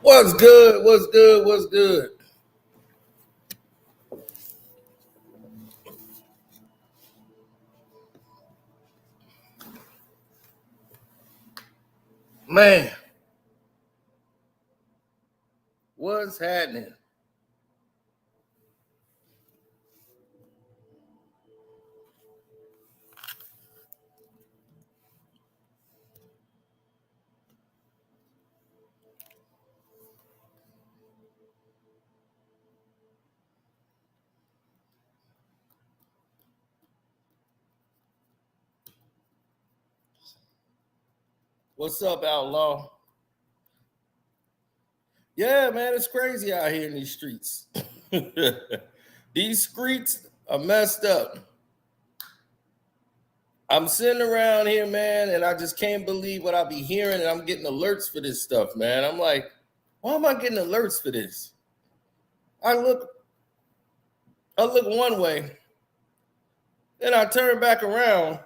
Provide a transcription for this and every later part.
What's good? What's good? What's good? Man, what's happening? What's up, Outlaw? Yeah, man, it's crazy out here in these streets. These streets are messed up. I'm sitting around here, man, and I just can't believe what I be hearing, and I'm getting alerts for this stuff, man. I'm like, why am I getting alerts for this? I look, I look one way, then I turn back around.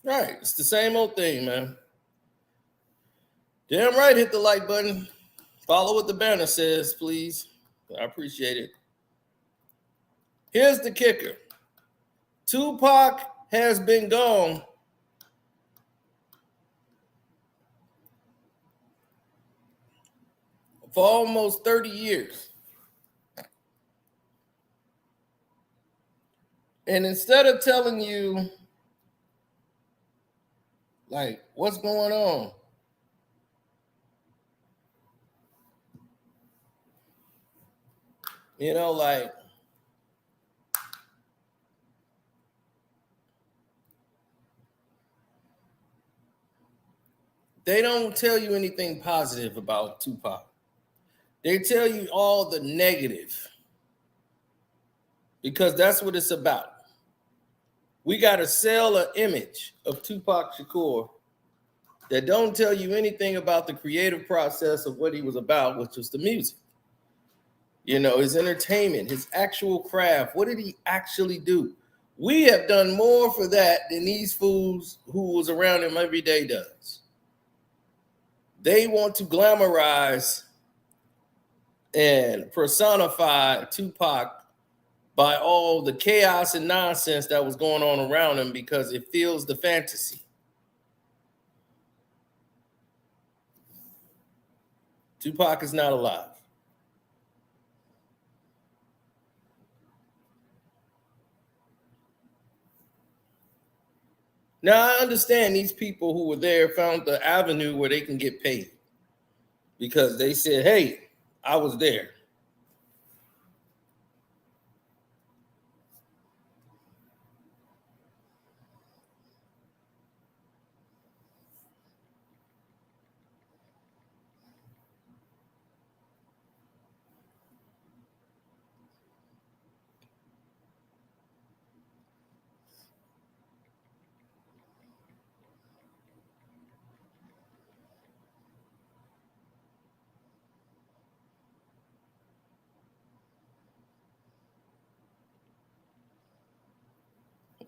Right, it's the same old thing, man. Damn right, hit the like button. Follow what the banner says, please. I appreciate it. Here's the kicker. Tupac has been gone for almost 30 years. And instead of telling you, like, what's going on, like, they don't tell you anything positive about Tupac. They tell you all the negative because that's what it's about. We got to sell an image of Tupac Shakur that don't tell you anything about the creative process of what he was about, which was the music. His entertainment, his actual craft. What did he actually do? We have done more for that than these fools who was around him every day does. They want to glamorize and personify Tupac by all the chaos and nonsense that was going on around him because it feels the fantasy. Tupac is not alive. Now, I understand these people who were there found the avenue where they can get paid because they said, hey, I was there.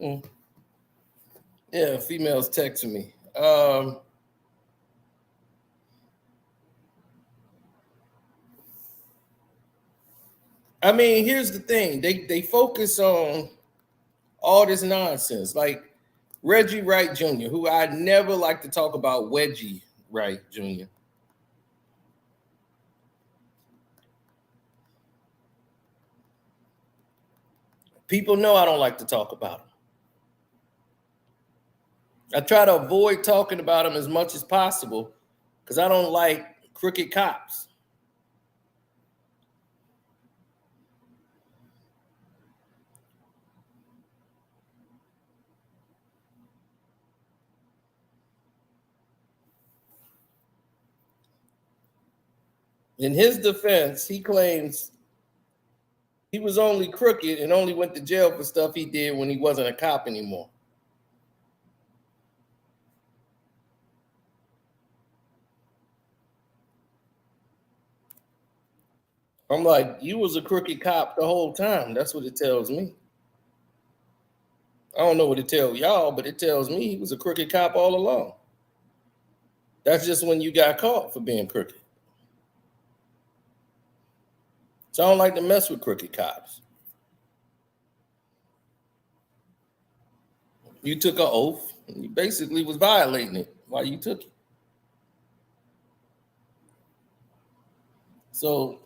Mm. Yeah, females texting me. I mean, here's the thing. They focus on all this nonsense. Like Reggie Wright Jr., who I never like to talk about Wedgie Wright Jr. People know I don't like to talk about him. I try to avoid talking about him as much as possible because I don't like crooked cops. In his defense, he claims he was only crooked and only went to jail for stuff he did when he wasn't a cop anymore. I'm like, you was a crooked cop the whole time. That's what it tells me. I don't know what it tells y'all, but it tells me he was a crooked cop all along. That's just when you got caught for being crooked. So I don't like to mess with crooked cops. You took an oath, and you basically was violating it while you took it. So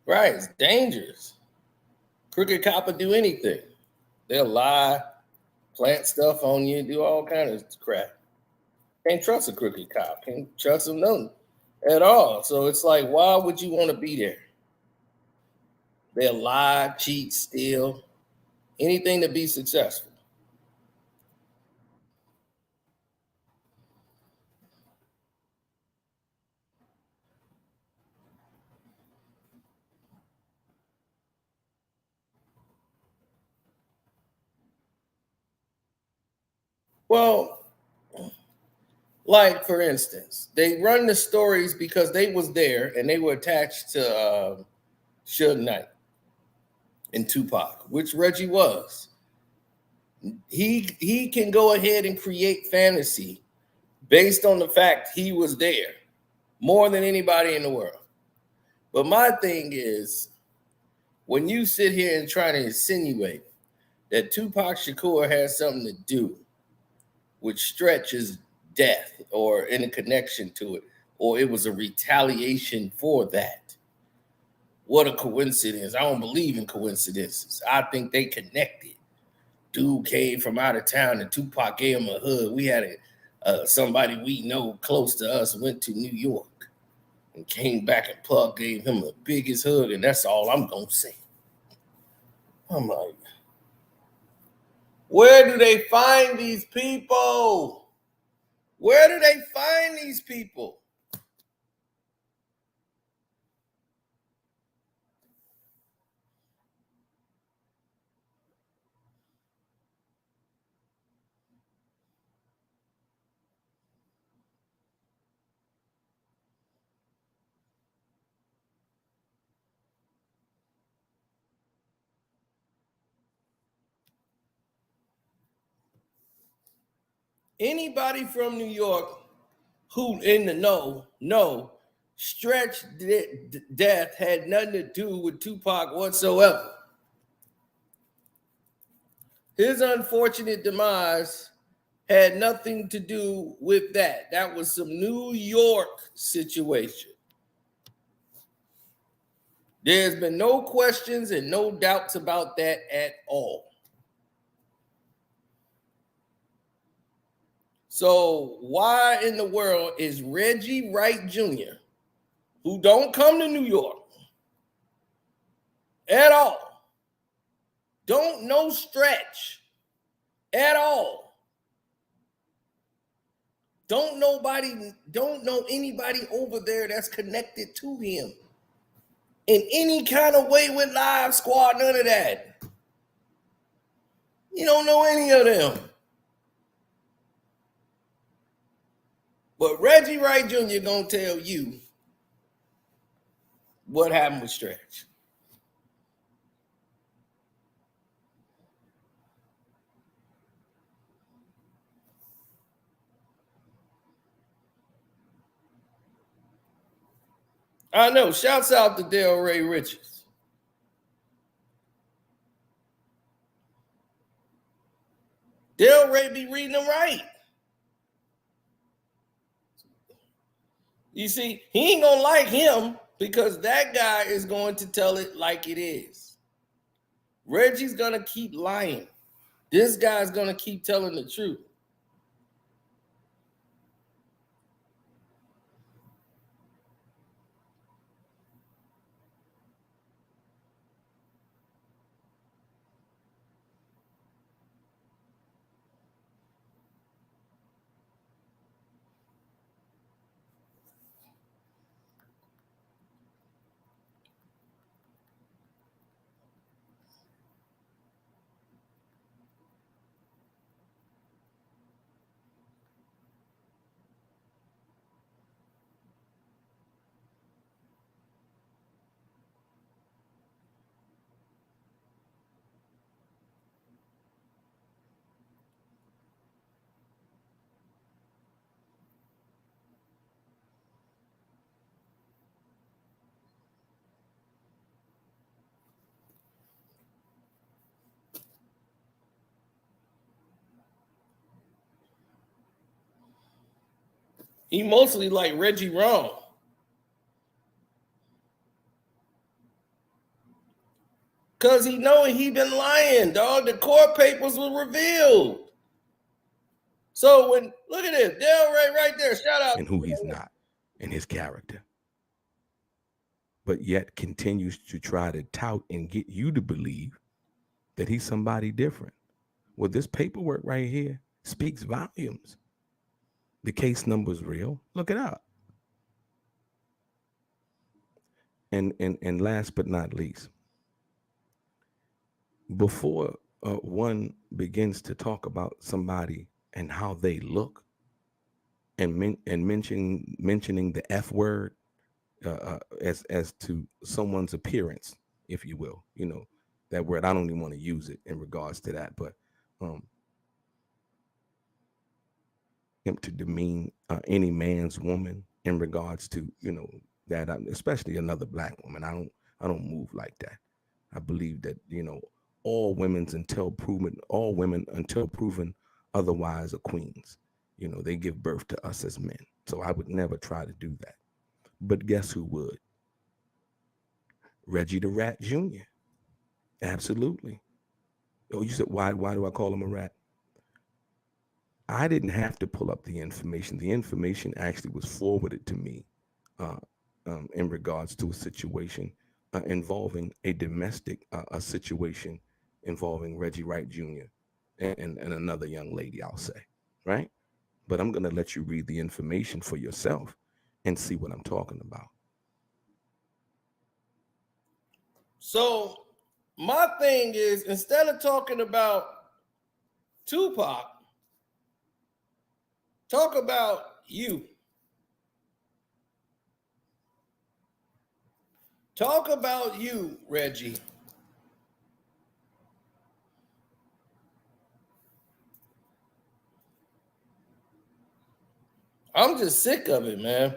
right, it's dangerous. Crooked cop will do anything. They'll lie, plant stuff on you, do all kinds of crap. Can't trust a crooked cop. Can't trust them nothing at all. So it's like, why would you want to be there? They'll lie, cheat, steal, anything to be successful. Well, like for instance, they run the stories because they was there and they were attached to Suge Knight and Tupac, which Reggie was. He can go ahead and create fantasy based on the fact he was there more than anybody in the world. But my thing is, when you sit here and try to insinuate that Tupac Shakur has something to do with Stretch's death or in a connection to it, or it was a retaliation for that, what a coincidence. I don't believe in coincidences. I think they connected. Dude came from out of town and Tupac gave him a hug. We had somebody we know close to us went to New York and came back and Puck gave him the biggest hug, and that's all I'm going to say. I'm like, where do they find these people? Where do they find these people? Anybody from New York who in the know Stretch death had nothing to do with Tupac whatsoever. His unfortunate demise had nothing to do with that. That was some New York situation. There's been no questions and no doubts about that at all. So why in the world is Reggie Wright Jr., who don't come to New York at all, don't know Stretch at all, don't know anybody over there that's connected to him in any kind of way with Live Squad, none of that. You don't know any of them. But Reggie Wright Jr. gonna tell you what happened with Stretch. I know. Shouts out to Delray Richards. Delray be reading them right. You see, he ain't gonna like him because that guy is going to tell it like it is. Reggie's gonna keep lying. This guy's gonna keep telling the truth. He mostly like Reggie Wrong. Because he know he been lying, dog. The court papers were revealed. So when, look at this, Del Ray right there, shout out. And who he's not in his character. But yet continues to try to tout and get you to believe that he's somebody different. Well, this paperwork right here speaks volumes. The case number is real. Look it up. And last but not least, before one begins to talk about somebody and how they look, and mentioning the F word as to someone's appearance, if you will, that word. I don't even want to use it in regards to that, but to demean any man's woman in regards to that, especially another black woman. I don't move like that. I believe that all women until proven otherwise are queens. They give birth to us as men. So I would never try to do that. But guess who would? Reggie the Rat Jr. Absolutely. Oh, you said why do I call him a rat? I didn't have to pull up the information. The information actually was forwarded to me in regards to a situation involving a domestic a situation involving Reggie Wright Jr. and another young lady, I'll say, right? But I'm going to let you read the information for yourself and see what I'm talking about. So my thing is, instead of talking about Tupac, talk about you. Talk about you, Reggie. I'm just sick of it, man.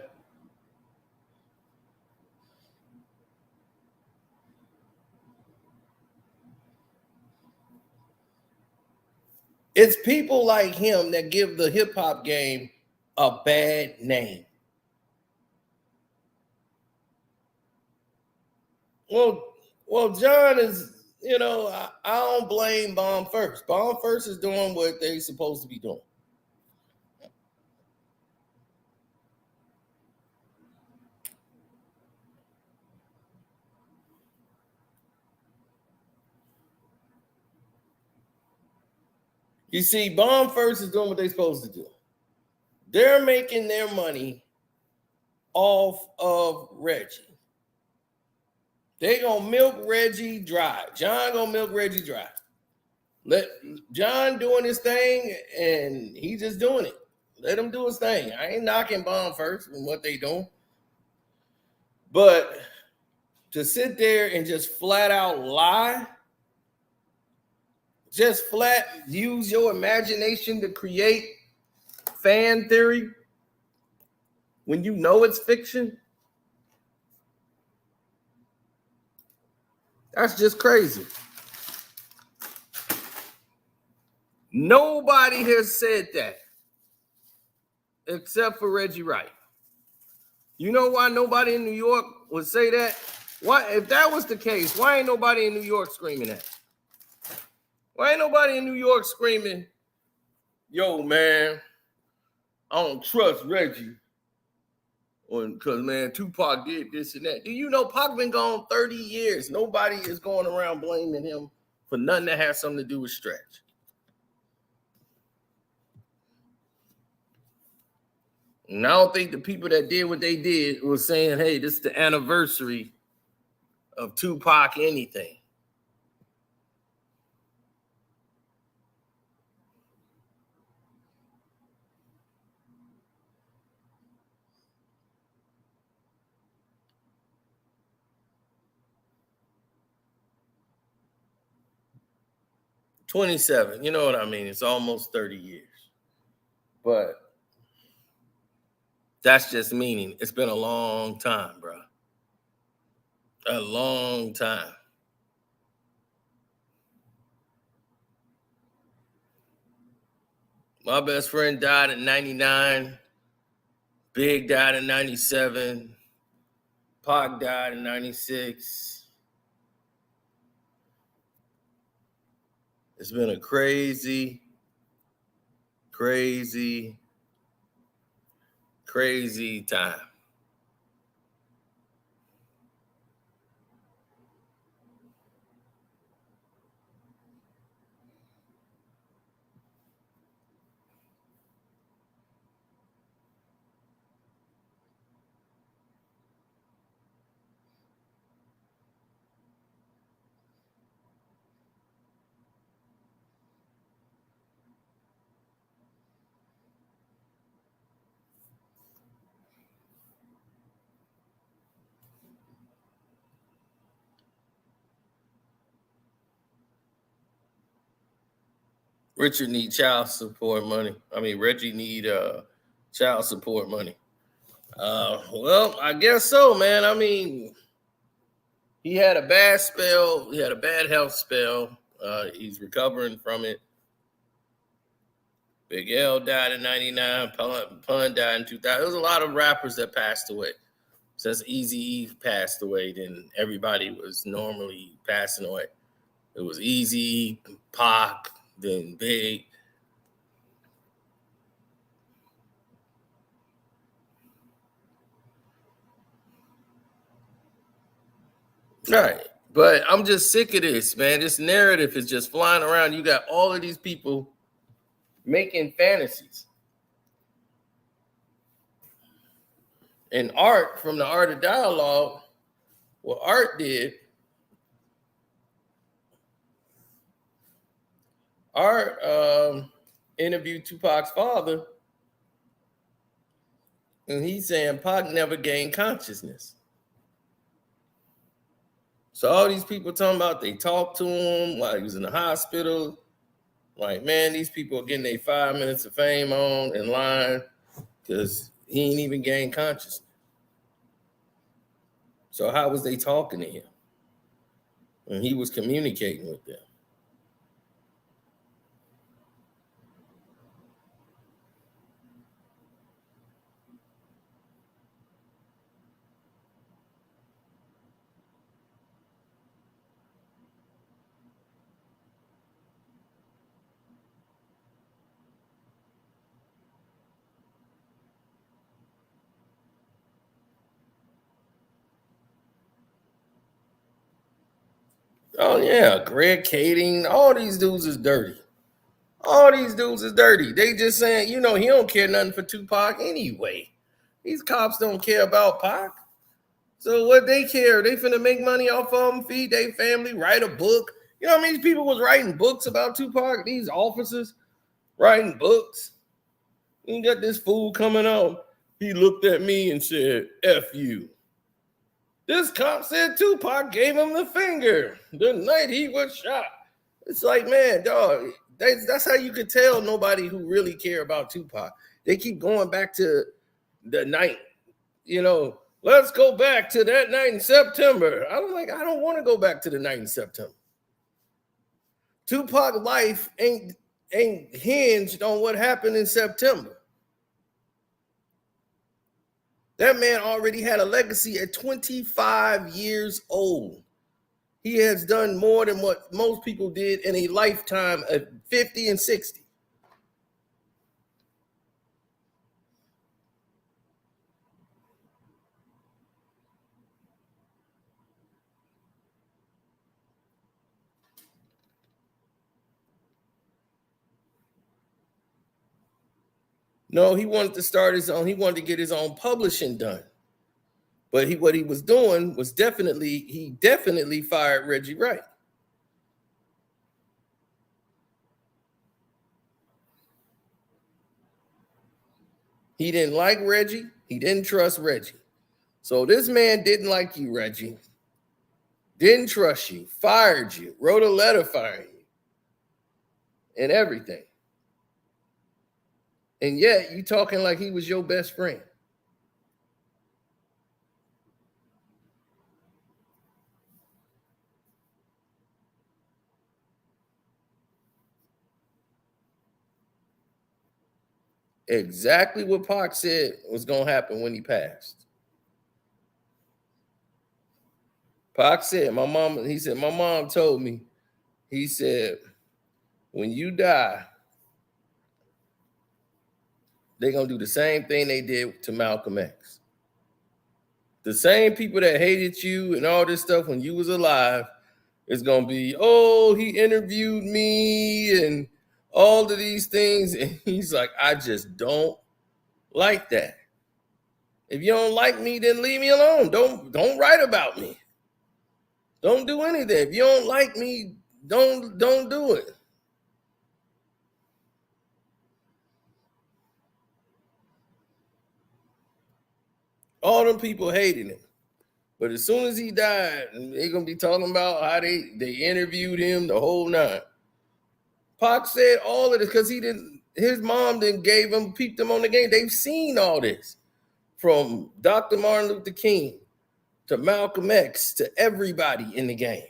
It's people like him that give the hip hop game a bad name. Well, John is, I don't blame Bomb First. Bomb First is doing what they're supposed to be doing. You see, Bomb First is doing what they're supposed to do. They're making their money off of Reggie. They gonna milk Reggie dry. John gonna milk Reggie dry. Let John doing his thing, and he just doing it. Let him do his thing. I ain't knocking Bomb First and what they doing. But to sit there and just flat out lie, just flat use your imagination to create fan theory when you know it's fiction, that's just crazy. Nobody has said that except for Reggie Wright. You know why nobody in New York would say that? Why, if that was the case, why ain't nobody in New York screaming that? Why ain't nobody in New York screaming, yo, man, I don't trust Reggie? Because, man, Tupac did this and that. Do you know Pac been gone 30 years? Nobody is going around blaming him for nothing that has something to do with Stretch. And I don't think the people that did what they did was saying, hey, this is the anniversary of Tupac anything. $27, you know what I mean? It's almost 30 years. But that's just meaning it's been a long time, bro. A long time. My best friend died at 99. Big died in 97. Pac died in 96. It's been a crazy, crazy, crazy time. Richard need child support money. I mean, Reggie need child support money. Well, I guess so, man. I mean, he had a bad spell. He had a bad health spell. He's recovering from it. Big L died in 99. Pun died in 2000. There was a lot of rappers that passed away. Since Eazy-E passed away, then everybody was normally passing away. It was Eazy, Pac, then Big. Right. But I'm just sick of this, man. This narrative is just flying around. You got all of these people making fantasies. And Art, from the Art of Dialogue, what Art did, Art interviewed Tupac's father, and he's saying Pac never gained consciousness. So all these people talking about they talked to him while he was in the hospital. Like, man, these people are getting their 5 minutes of fame on in line because he ain't even gained consciousness. So how was they talking to him when he was communicating with them? Oh yeah, Greg Kading, all these dudes is dirty. All these dudes is dirty. They just saying, he don't care nothing for Tupac anyway. These cops don't care about Pac. So what they care? They finna make money off of them, feed their family, write a book. You know how many people was writing books about Tupac? These officers writing books. You got this fool coming out. He looked at me and said, F you. This cop said Tupac gave him the finger the night he was shot. It's like, man, dog, that's how you could tell nobody who really care about Tupac. They keep going back to the night, let's go back to that night in September. I don't want to go back to the night in September. Tupac life ain't hinged on what happened in September. That man already had a legacy at 25 years old. He has done more than what most people did in a lifetime at 50 and 60. No, he wanted to start his own. He wanted to get his own publishing done. But what he was doing was definitely fired Reggie Wright. He didn't like Reggie. He didn't trust Reggie. So this man didn't like you, Reggie. Didn't trust you, fired you, wrote a letter firing you, and everything. And yet you talking like he was your best friend. exactly what Pac said was going to happen when he passed. Pac said, my mom told me, he said, when you die, they're going to do the same thing they did to Malcolm X. The same people that hated you and all this stuff when you was alive is going to be, oh, he interviewed me and all of these things. And he's like, I just don't like that. If you don't like me, then leave me alone. Don't write about me. Don't do anything. If you don't like me, don't do it. All them people hated him. But as soon as he died, they're gonna be talking about how they interviewed him the whole nine. Pac said all of this because his mom then peeped him on the game. They've seen all this. From Dr. Martin Luther King to Malcolm X to everybody in the game.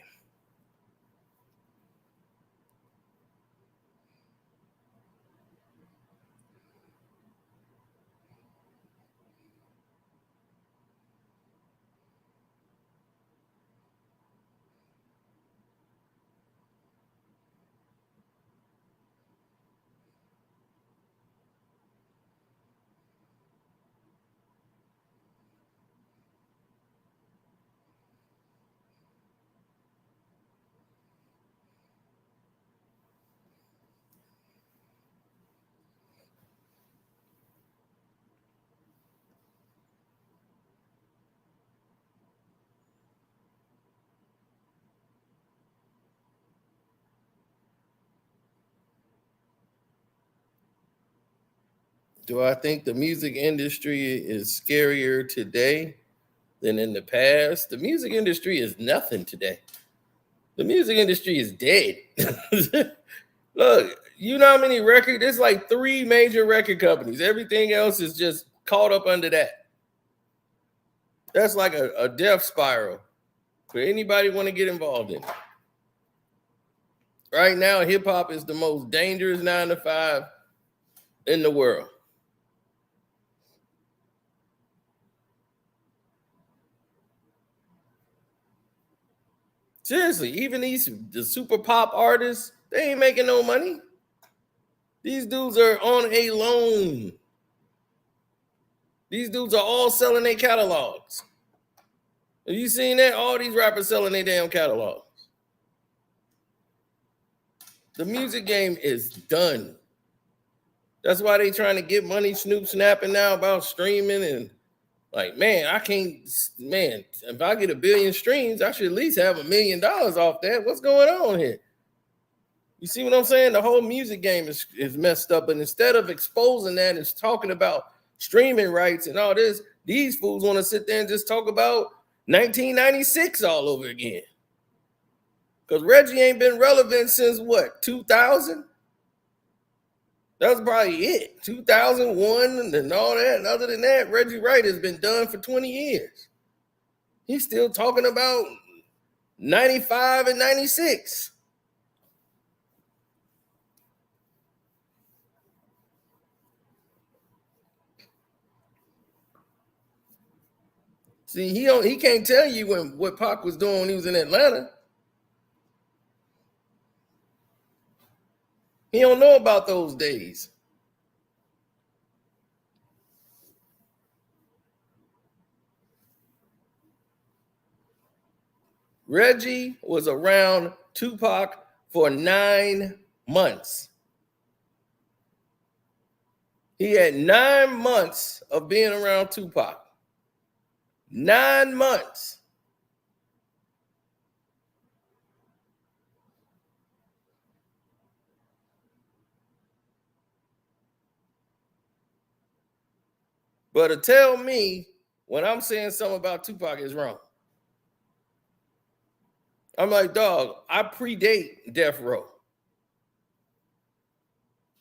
Do I think the music industry is scarier today than in the past? The music industry is nothing today. The music industry is dead. Look, you know how many records? There's like 3 major record companies. Everything else is just caught up under that. That's like a death spiral for anybody want to get involved in. Right now, hip hop is the most dangerous 9 to 5 in the world. Seriously, even the super pop artists, they ain't making no money. These dudes are on a loan. These dudes are all selling their catalogs. Have you seen that? All these rappers selling their damn catalogs. The music game is done. That's why they trying to get money snapping now about streaming and like, man, if I get 1 billion streams, I should at least have $1 million off that. What's going on here? You see what I'm saying? The whole music game is messed up. And instead of exposing that and talking about streaming rights and all this, these fools want to sit there and just talk about 1996 all over again. Because Reggie ain't been relevant since what, 2000? That was probably it. 2001 and all that. And other than that, Reggie Wright has been done for 20 years. He's still talking about 95 and 96. See, he can't tell you what Pac was doing when he was in Atlanta. He don't know about those days. Reggie was around Tupac for 9 months. He had 9 months of being around Tupac. 9 months. But to tell me when I'm saying something about Tupac is wrong. I'm like, dog, I predate Death Row.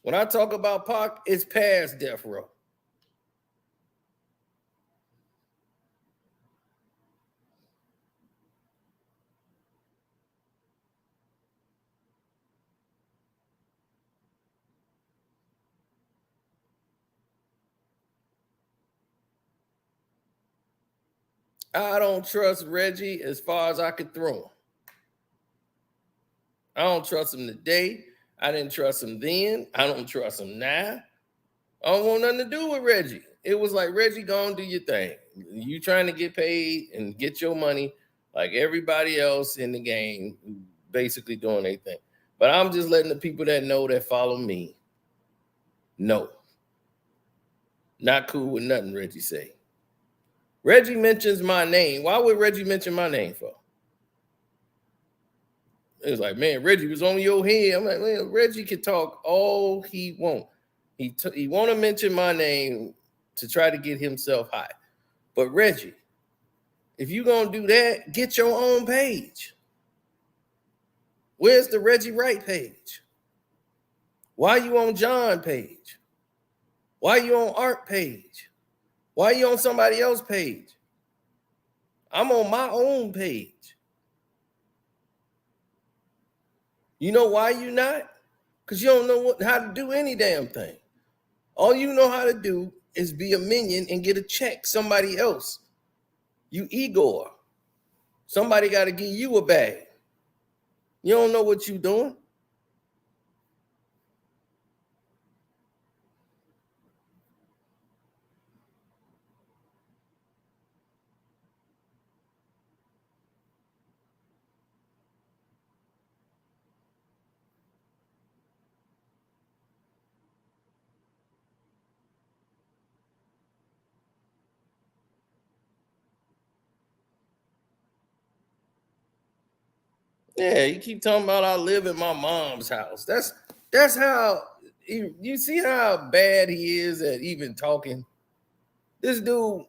When I talk about Pac, it's past Death Row. I don't trust Reggie as far as I could throw him. I don't trust him today. I didn't trust him then. I don't trust him now. I don't want nothing to do with Reggie. It was like, Reggie, go and do your thing. You trying to get paid and get your money like everybody else in the game, basically doing their thing. But I'm just letting the people that know, that follow me, know. Not cool with nothing Reggie say. Reggie mentions my name. Why would Reggie mention my name for? It was like, man, Reggie was on your head. I'm like, man, Reggie can talk all he want. He want to mention my name to try to get himself high. But Reggie, if you gonna do that, get your own page. Where's the Reggie Wright page? Why you on John page? Why you on Art page? Why you on somebody else's page? I'm on my own page. You know why you not? Because you don't know how to do any damn thing. All you know how to do is be a minion and get a check somebody else. You Igor. Somebody got to give you a bag. You don't know what you doing. Yeah, you keep talking about I live in my mom's house. That's how you see how bad he is at even talking. This dude,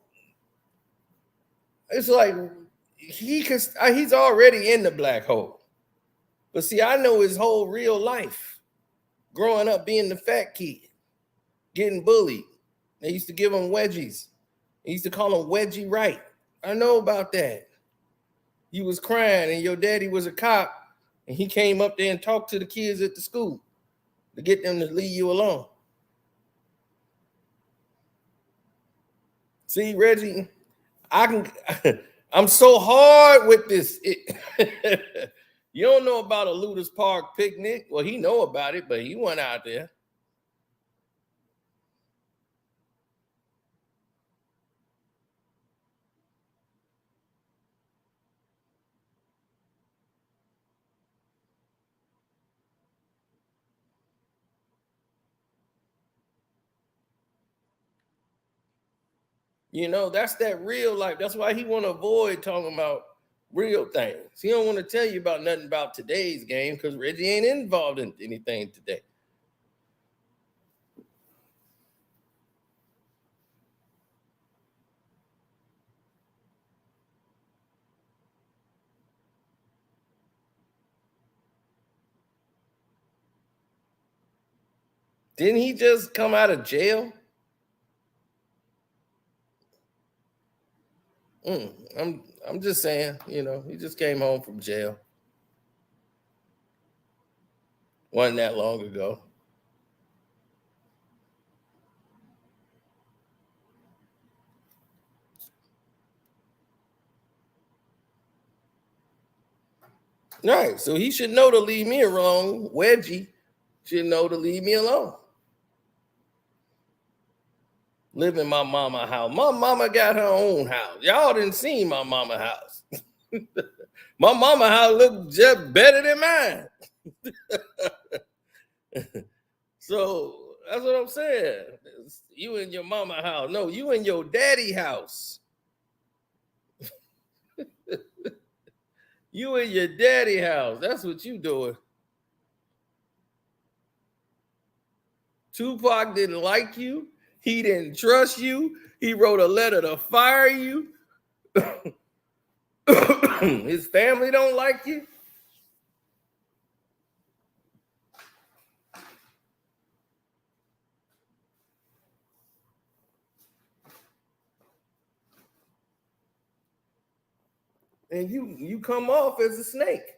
it's like he's already in the black hole. But see, I know his whole real life. Growing up being the fat kid, getting bullied. They used to give him wedgies. They used to call him Reggie Wright. I know about that. You was crying and your daddy was a cop and he came up there and talked to the kids at the school to get them to leave you alone. See, Reggie, I'm so hard with this. You don't know about a Ludus Park picnic. Well, he know about it, but he went out there. You know, that's that real life. That's why he want to avoid talking about real things. He don't want to tell you about nothing about today's game because Reggie ain't involved in anything today. Didn't he just come out of jail? I'm just saying, you know, he just came home from jail. Wasn't that long ago. Right. So he should know to leave me alone. Wedgie should know to leave me alone. Live in my mama house. My mama got her own house. Y'all didn't see my mama house. My mama house looked just better than mine. So that's what I'm saying. You in your mama house. No, you in your daddy house. You in your daddy house. That's what you doing. Tupac didn't like you. He didn't trust you. He wrote a letter to fire you. His family don't like you. And you come off as a snake.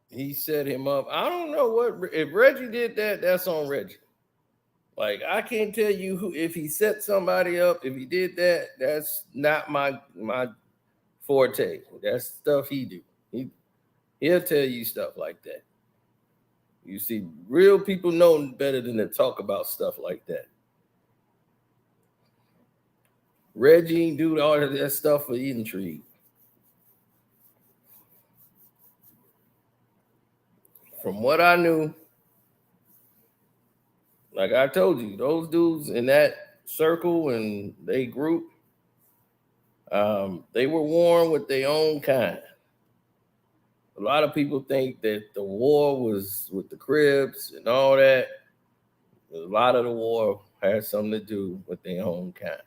He set him up. I don't know what if Reggie did that. That's on Reggie. Like I can't tell you who if he set somebody up. If he did that, that's not my forte. That's stuff he do. He'll tell you stuff like that. You see, real people know better than to talk about stuff like that. Reggie do all of that stuff for intrigue. From what I knew, like I told you, those dudes in that circle and they group, they were warned with their own kind. A lot of people think that the war was with the Crips and all that. A lot of the war had something to do with their own kind.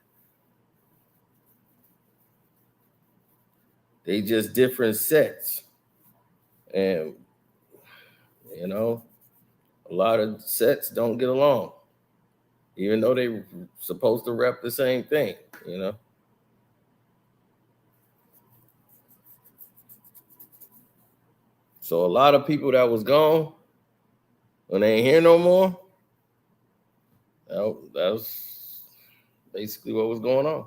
They just different sets. And, you know, a lot of sets don't get along, even though they're supposed to rep the same thing, you know. So a lot of people that was gone, when they ain't here no more, that was basically what was going on.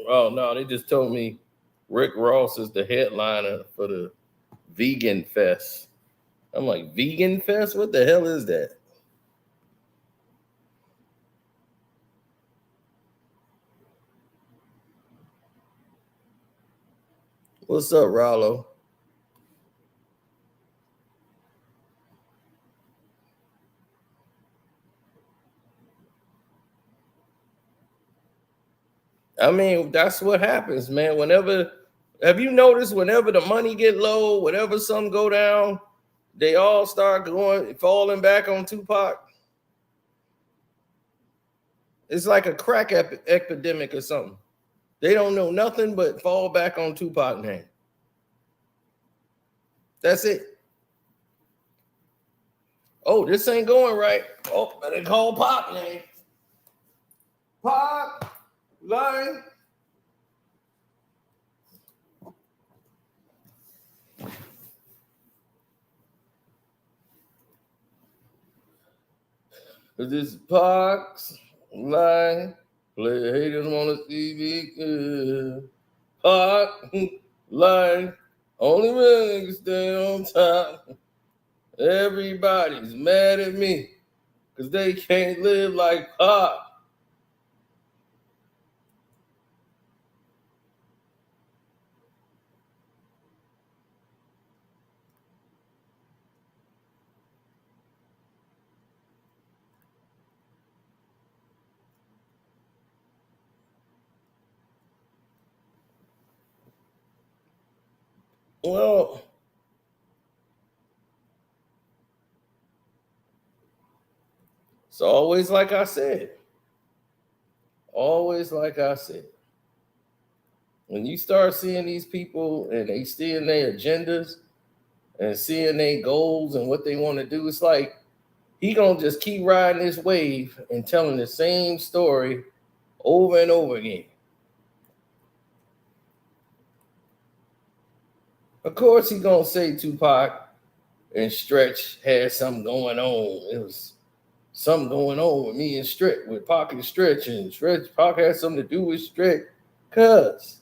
Oh no, they just told me Rick Ross is the headliner for the Vegan Fest. I'm like, Vegan Fest? What the hell is that? What's up, Rollo? I mean, that's what happens, man. Whenever have you noticed whenever the money get low, whenever some go down, they all start going falling back on Tupac. It's like a crack epidemic or something. They don't know nothing but fall back on Tupac name. That's it. Oh, this ain't going right. Oh, they call Pac name. Pac line. This Pac's line. Play haters wanna see me good. Pac line. Only man can stay on top. Everybody's mad at me because they can't live like Pac. It's always like I said. Always like I said. When you start seeing these people and they seeing their agendas and seeing their goals and what they want to do, it's like he gonna just keep riding this wave and telling the same story over and over again. Of course, he gonna say Tupac and Stretch had something going on. It was something going on with me and Stretch, with Pac and Stretch, and Pac had something to do with Stretch. Cause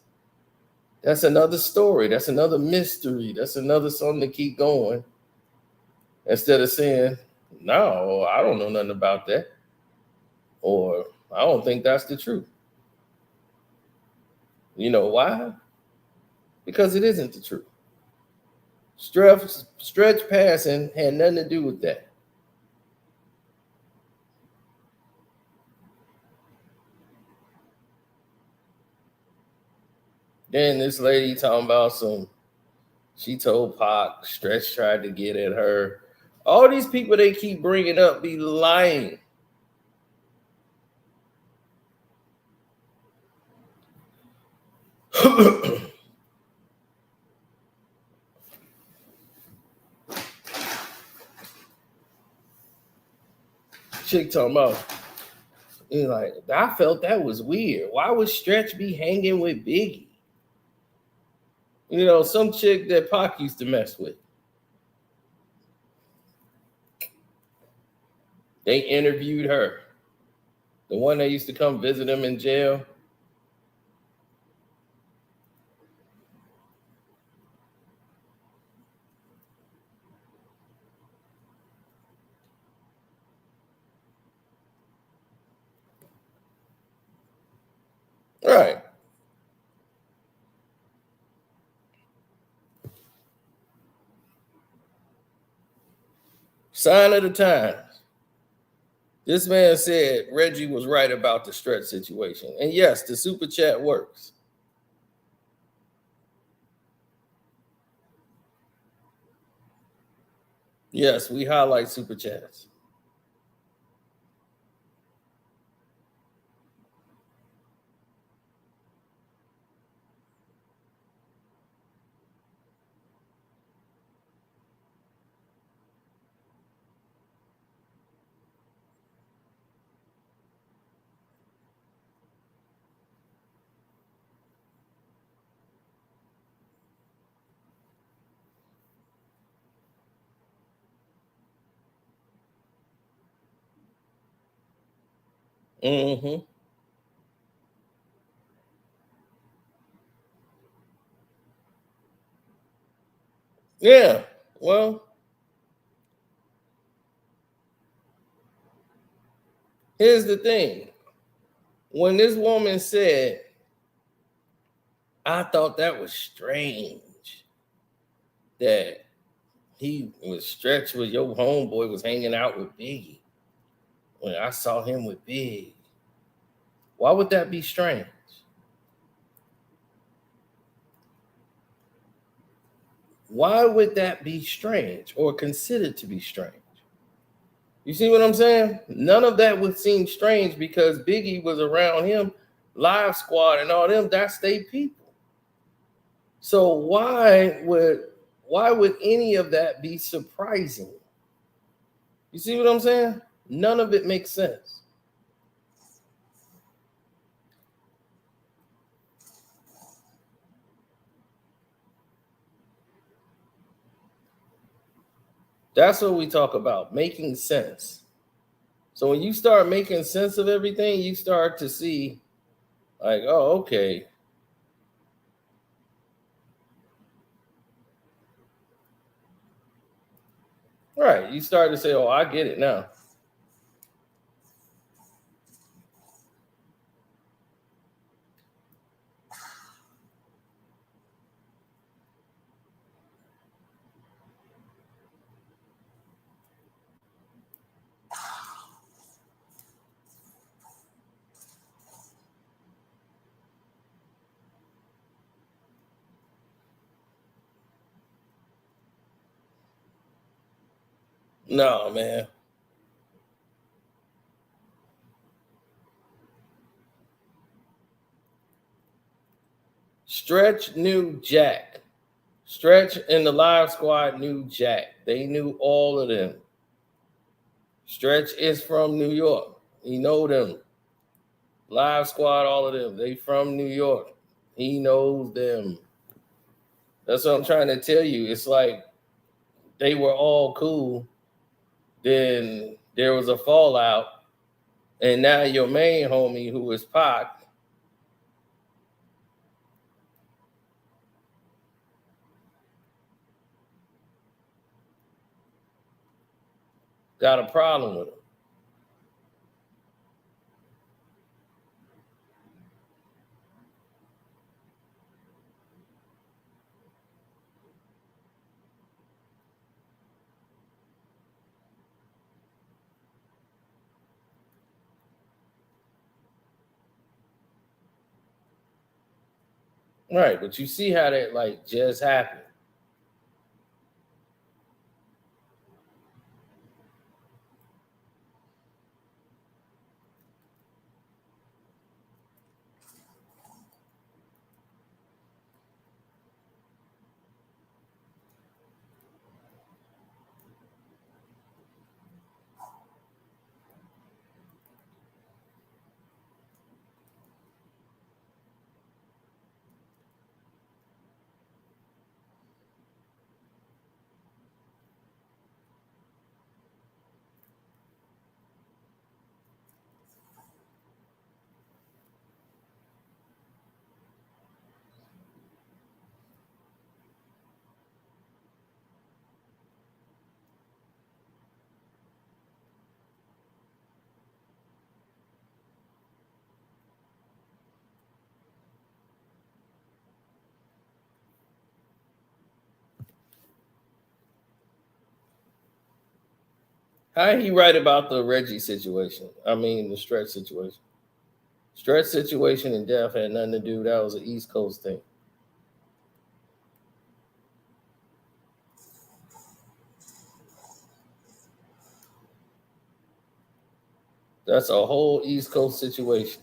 that's another story. That's another mystery. That's another something to keep going. Instead of saying, no, I don't know nothing about that. Or I don't think that's the truth. You know why? Because it isn't the truth. Stretch passing had nothing to do with that. Then this lady talking about she told Pac, Stretch tried to get at her. All these people they keep bringing up be lying. Chick talking about, he's like, I felt that was weird. Why would Stretch be hanging with Biggie? You know, some chick that Pac used to mess with. They interviewed her. The one that used to come visit him in jail. Right. Sign of the times. This man said Reggie was right about the Stretch situation. And yes, the super chat works. Yes, we highlight super chats. Mm-hmm. Yeah. Well, here's the thing. When this woman said, I thought that was strange that he was Stretch with your homeboy was hanging out with Biggie when I saw him with Big. Why would that be strange? Why would that be strange or considered to be strange? You see what I'm saying? None of that would seem strange because Biggie was around him, Live Squad and all them, that's they people. So why would any of that be surprising? You see what I'm saying? None of it makes sense. That's what we talk about, making sense. So when you start making sense of everything, you start to see, like, oh, okay. Right. You start to say, oh, I get it now. No, man. Stretch knew Jack. Stretch and the Live Squad knew Jack. They knew all of them. Stretch is from New York. He know them. Live Squad, all of them. They from New York. He knows them. That's what I'm trying to tell you. It's like they were all cool. Then there was a fallout. And now your main homie, who is Pac, got a problem with him. Right, but you see how that like just happened. How he write about the Reggie situation? I mean, the Stretch situation. Stretch situation and death had nothing to do. That was an East Coast thing. That's a whole East Coast situation.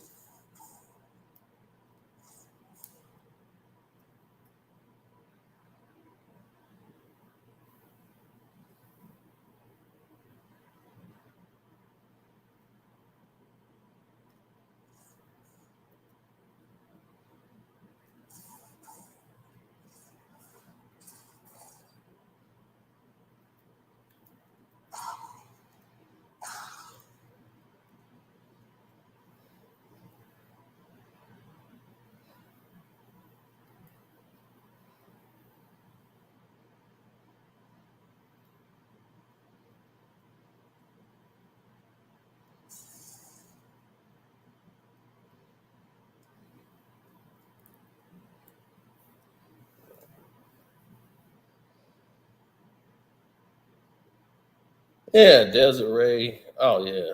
Yeah, Desiree. Oh yeah,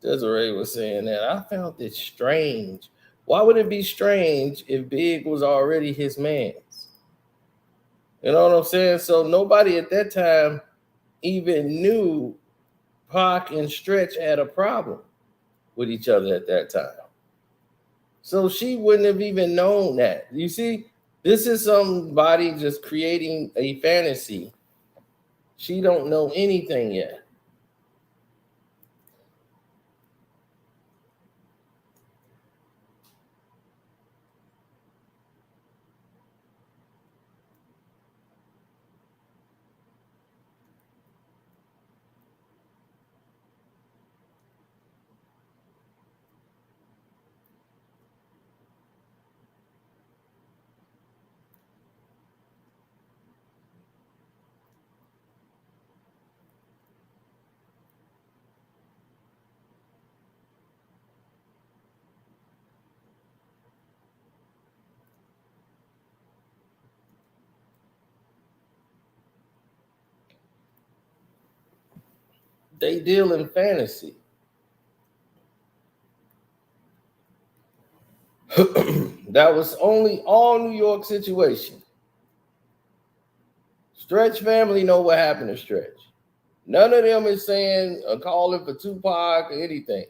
Desiree was saying that. I found it strange. Why would it be strange if Big was already his man's? You know what I'm saying? So nobody at that time even knew Pac and Stretch had a problem with each other at that time. So she wouldn't have even known that. You see, this is somebody just creating a fantasy. She don't know anything yet. They deal in fantasy. That was only all New York situation. Stretch family know what happened to Stretch. None of them is saying or calling for Tupac or anything.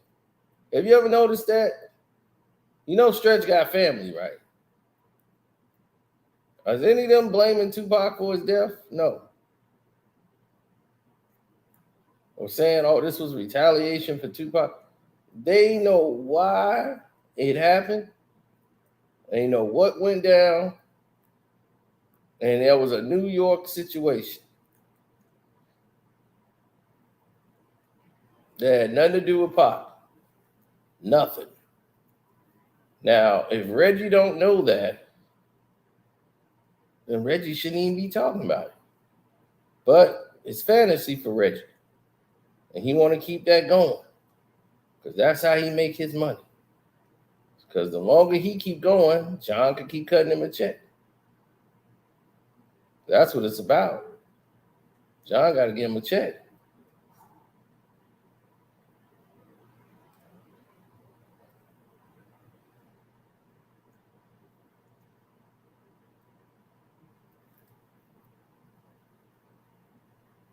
Have you ever noticed that? You know Stretch got family, right? Is any of them blaming Tupac for his death? No. Or saying, oh, this was retaliation for Tupac. They know why it happened. They know what went down. And there was a New York situation that had nothing to do with Pac. Nothing. Now, if Reggie don't know that, then Reggie shouldn't even be talking about it. But it's fantasy for Reggie. And he want to keep that going. Because that's how he make his money. Because the longer he keep going, John can keep cutting him a check. That's what it's about. John got to give him a check.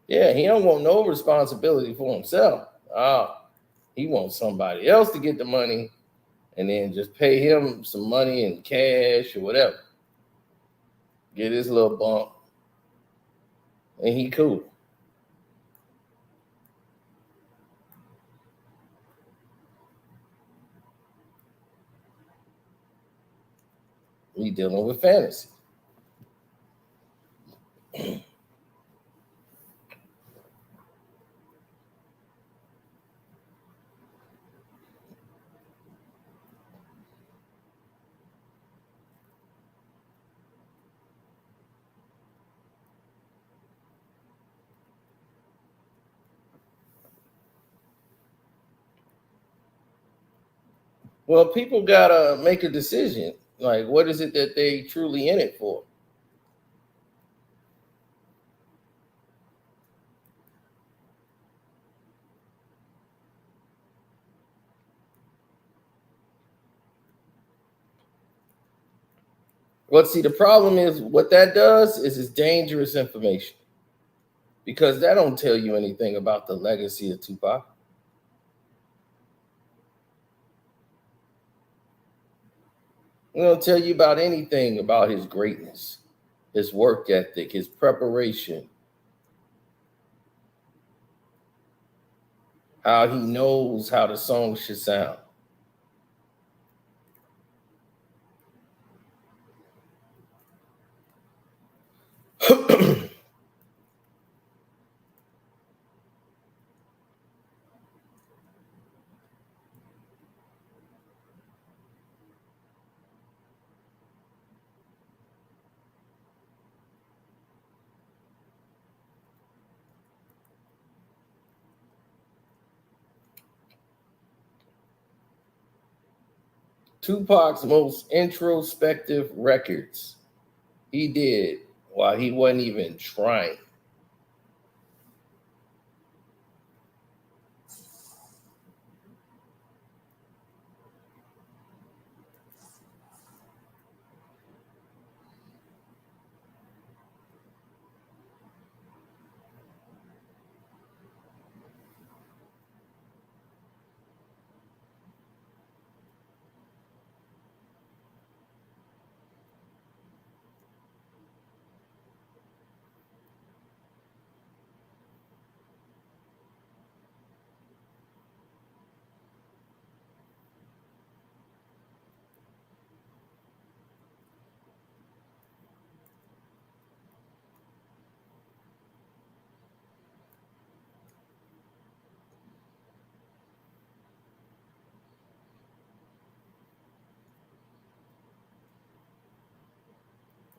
Yeah, he don't want no responsibility for himself. He wants somebody else to get the money and then just pay him some money in cash or whatever. Get his little bump. And he cool. We dealing with fantasy. Well, people gotta make a decision. Like, what is it that they truly in it for? Well, see, the problem is what that does is it's dangerous information because that don't tell you anything about the legacy of Tupac. It don't tell you about anything about his greatness, his work ethic, his preparation, how he knows how the song should sound. Tupac's most introspective records he did while he wasn't even trying.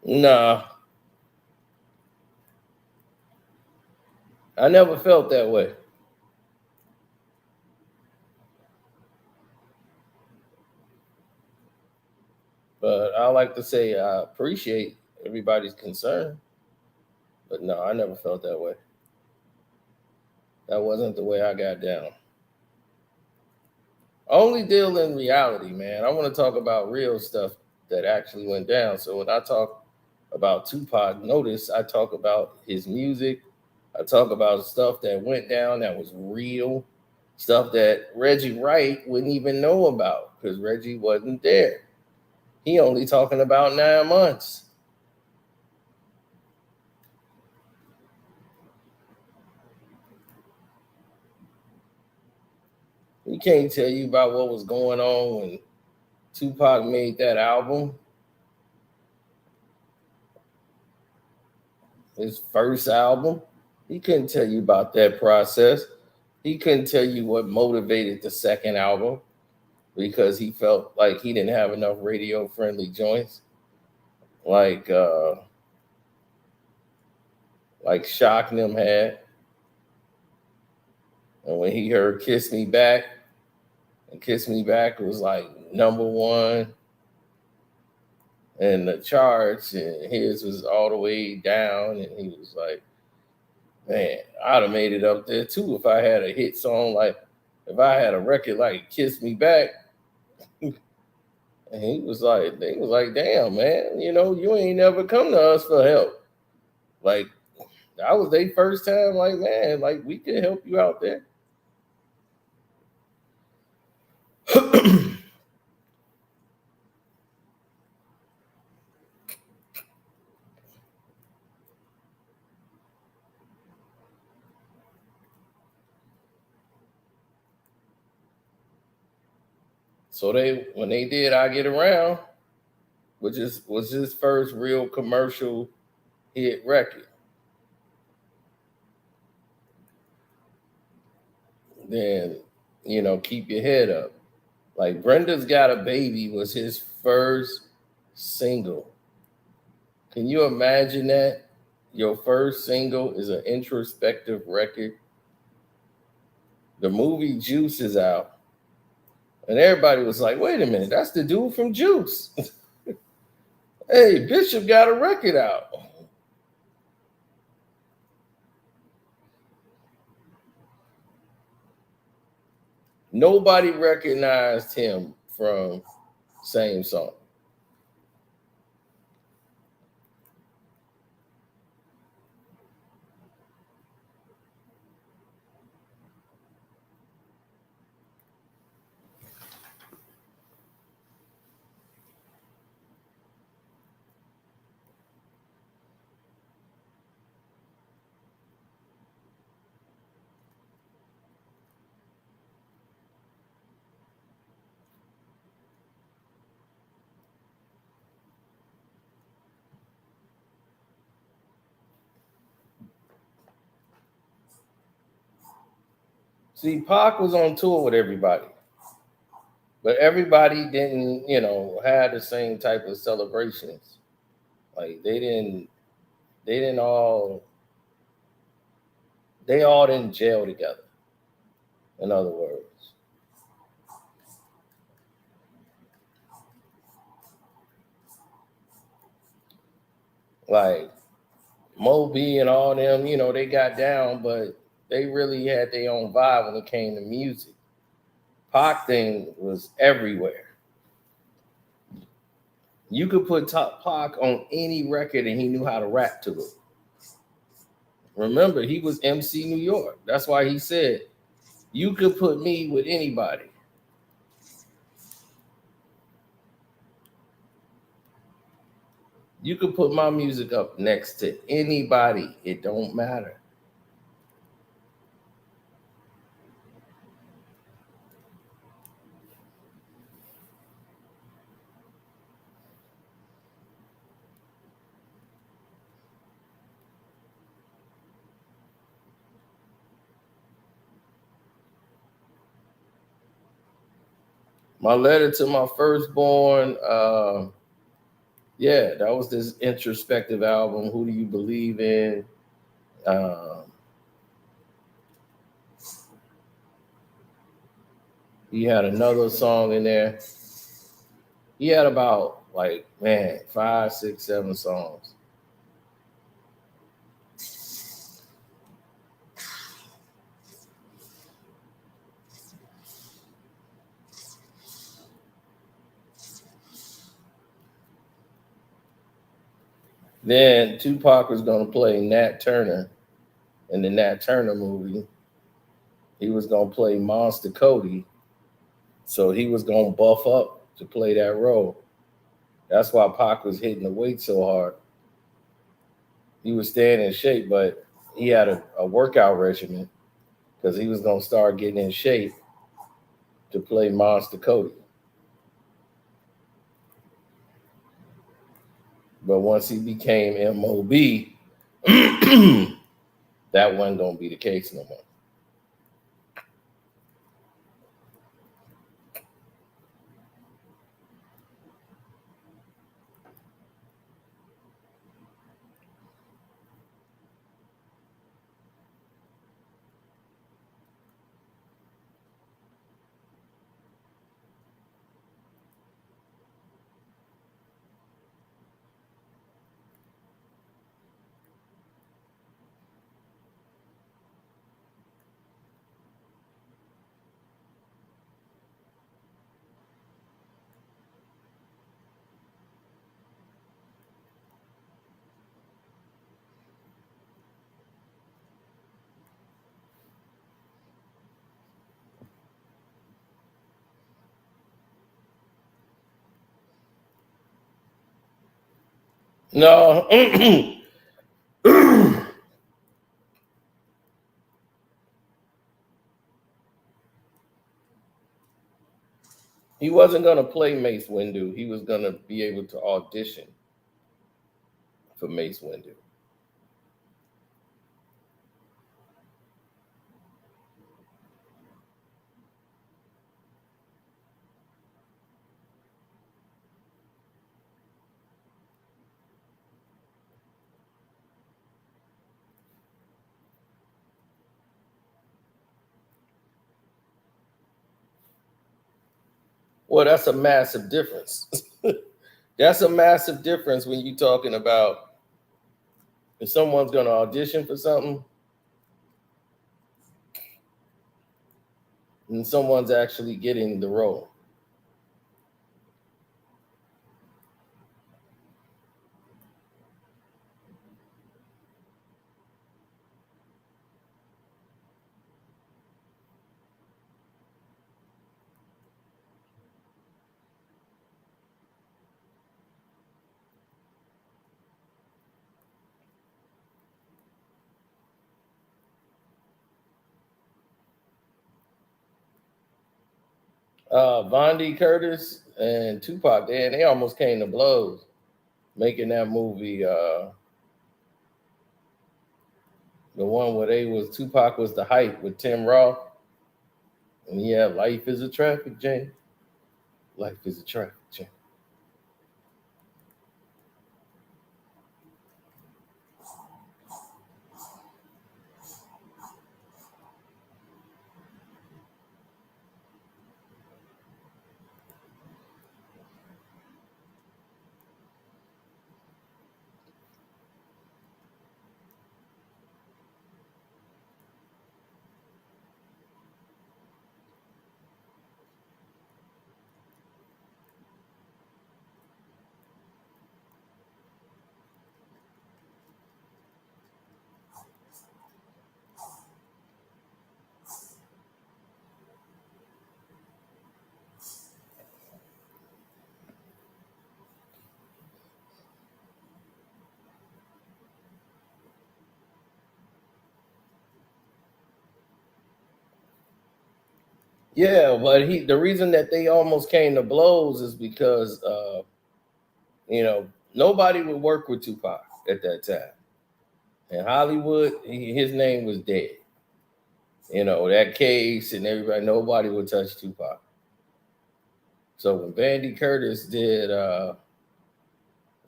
Nah, I never felt that way. But I like to say I appreciate everybody's concern. But no, I never felt that way. That wasn't the way I got down. I only deal in reality, man. I want to talk about real stuff that actually went down. So when I talk about Tupac, notice I talk about his music. I talk about stuff that went down that was real, stuff that Reggie Wright wouldn't even know about because Reggie wasn't there. He only talking about 9 months. He can't tell you about what was going on when Tupac made that album. His first album. He couldn't tell you about that process. He couldn't tell you what motivated the second album because he felt like he didn't have enough radio friendly joints. Like Shock and them had. And when he heard Kiss Me Back, and Kiss Me Back was like number one in the charts, and his was all the way down, and he was like, man, I'd have made it up there too if I had a hit song, like if I had a record like Kiss Me Back. And they was like, damn, man, you ain't never come to us for help. Like, that was their first time, like, man, like, we could help you out there. So when they did I Get Around, which was his first real commercial hit record, then, Keep Your Head Up. Like Brenda's Got a Baby was his first single. Can you imagine that? Your first single is an introspective record. The movie Juice is out. And everybody was like, wait a minute, that's the dude from Juice. Hey, Bishop got a record out. Nobody recognized him from Same Song. See, Pac was on tour with everybody, but everybody didn't, have the same type of celebrations. Like they all didn't jail together. In other words, like Moby and all them, they got down, but they really had their own vibe when it came to music. Pac thing was everywhere. You could put Pac on any record and he knew how to rap to it. Remember, he was MC New York. That's why he said, you could put me with anybody. You could put my music up next to anybody. It don't matter. My letter to my firstborn, that was this introspective album. Who do you believe in? He had another song in there. He had about 5, 6, 7 songs. Then Tupac was going to play Nat Turner in the Nat Turner movie. He was going to play Monster Cody. So he was going to buff up to play that role. That's why Pac was hitting the weight so hard. He was staying in shape, but he had a workout regimen because he was going to start getting in shape to play Monster Cody. But once he became MOB, that wasn't going to be the case no more. No. He wasn't going to play Mace Windu. He was going to be able to audition for Mace Windu. Well, that's a massive difference. That's a massive difference when you're talking about if someone's going to audition for something and someone's actually getting the role. Vondi Curtis and Tupac, they almost came to blows making that movie. The one where Tupac was the hype with Tim Roth. And yeah, life is a traffic jam. Life is a traffic jam. Yeah, but the reason that they almost came to blows is because nobody would work with Tupac at that time. In Hollywood, his name was dead. That case and everybody, nobody would touch Tupac. So when Vandy Curtis did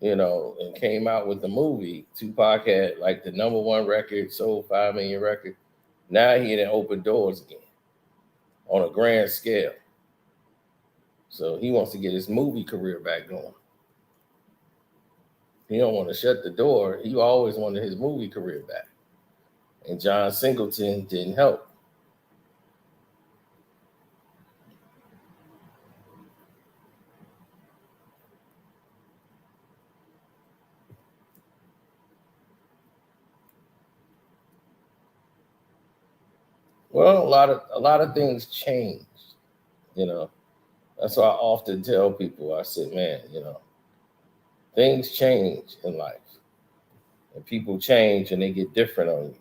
and came out with the movie, Tupac had like the #1 record, sold 5 million records. Now he didn't open doors again on a grand scale. So he wants to get his movie career back going. He don't want to shut the door. He always wanted his movie career back. And John Singleton didn't help. Well, a lot of things changed. That's why I often tell people, I said, man, things change in life. And people change and they get different on you.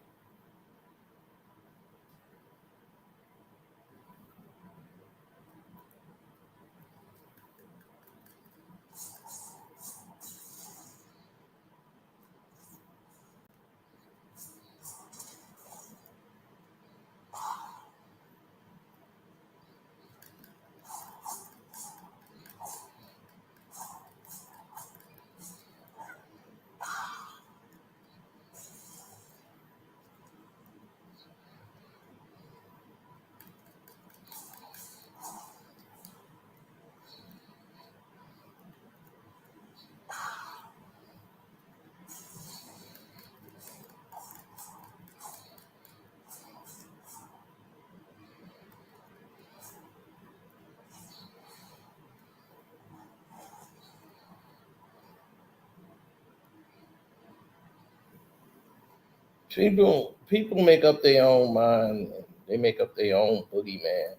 People make up their own mind. They make up their own boogeyman.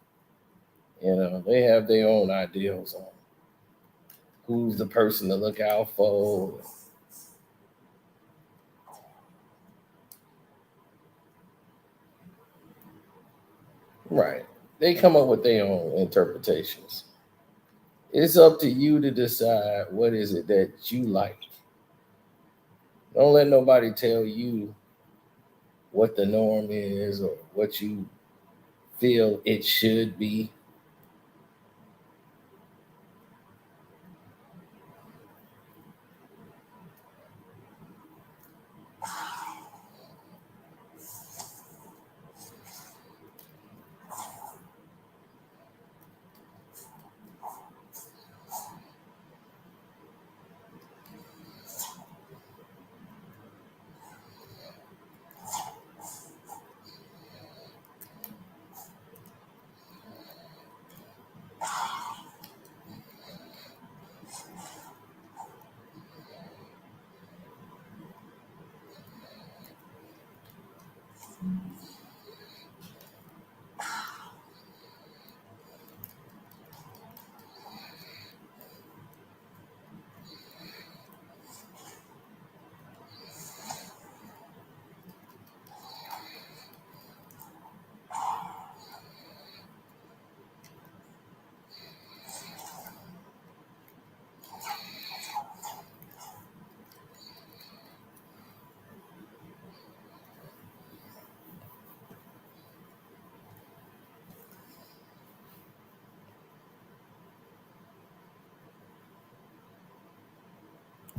You know, they have their own ideals on who's the person to look out for. Right. They come up with their own interpretations. It's up to you to decide what is it that you like. Don't let nobody tell you what the norm is or what you feel it should be.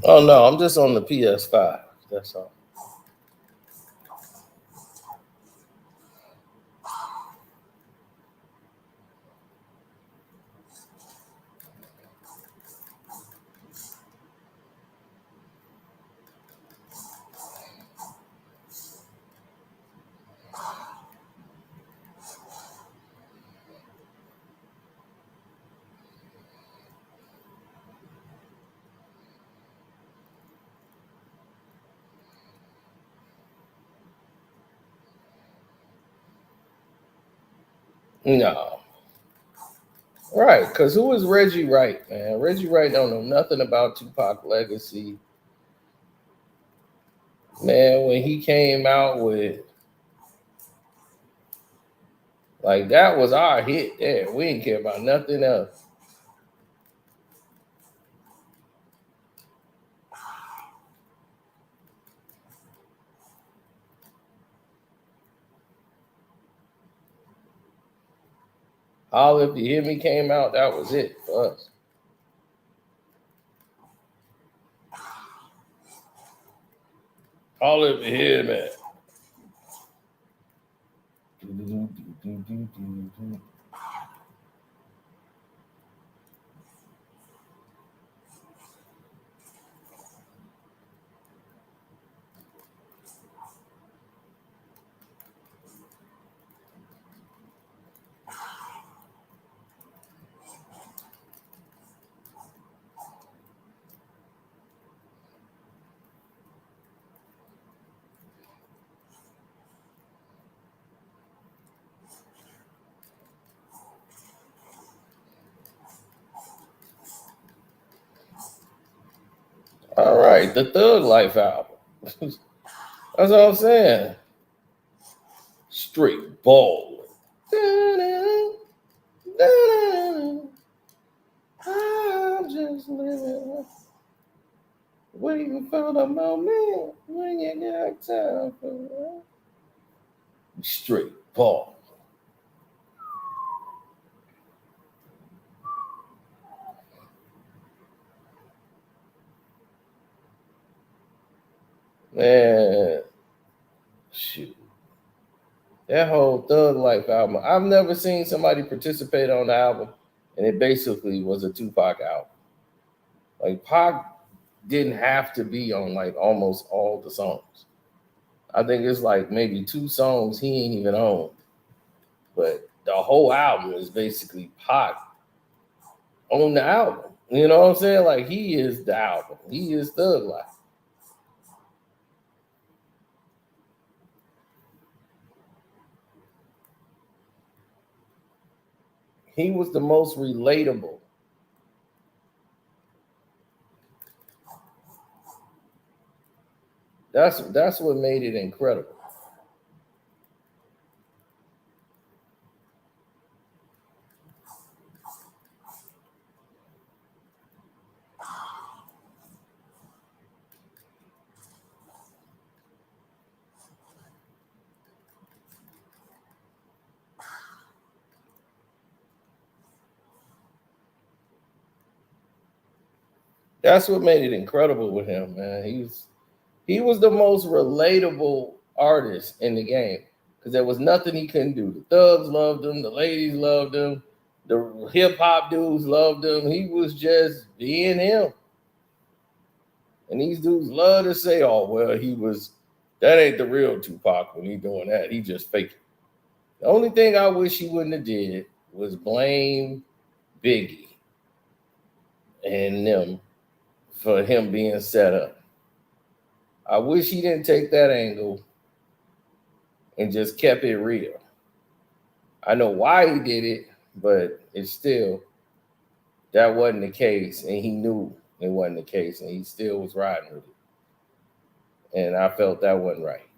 Oh no, I'm just on the PS5. That's all. No. Right, because who is Reggie Wright, man? Reggie Wright don't know nothing about Tupac legacy. Man, when he came out with like that was our hit there. We didn't care about nothing else. All If You Hear Me came out, that was it for us. All If You Hear Me. All right, the Thug Life album. That's what I'm saying. Straight ball. I'm just living, waiting for the moment when you got time for it. Straight ball. Man, shoot. That whole Thug Life album. I've never seen somebody participate on the album, and it basically was a Tupac album. Like Pac didn't have to be on like almost all the songs. I think it's like maybe 2 songs he ain't even on. But the whole album is basically Pac on the album. You know what I'm saying? Like he is the album. He is Thug Life. He was the most relatable. That's what made it incredible. That's what made it incredible with him, man. He was the most relatable artist in the game because there was nothing he couldn't do. The thugs loved him, the ladies loved him, the hip hop dudes loved him. He was just being him. And these dudes love to say, "Oh, well, that ain't the real Tupac when he doing that. He just faking." The only thing I wish he wouldn't have did was blame Biggie and them for him being set up. I wish he didn't take that angle and just kept it real. I know why he did it, but it's still, that wasn't the case, and he knew it wasn't the case, and he still was riding with it. And I felt that wasn't right.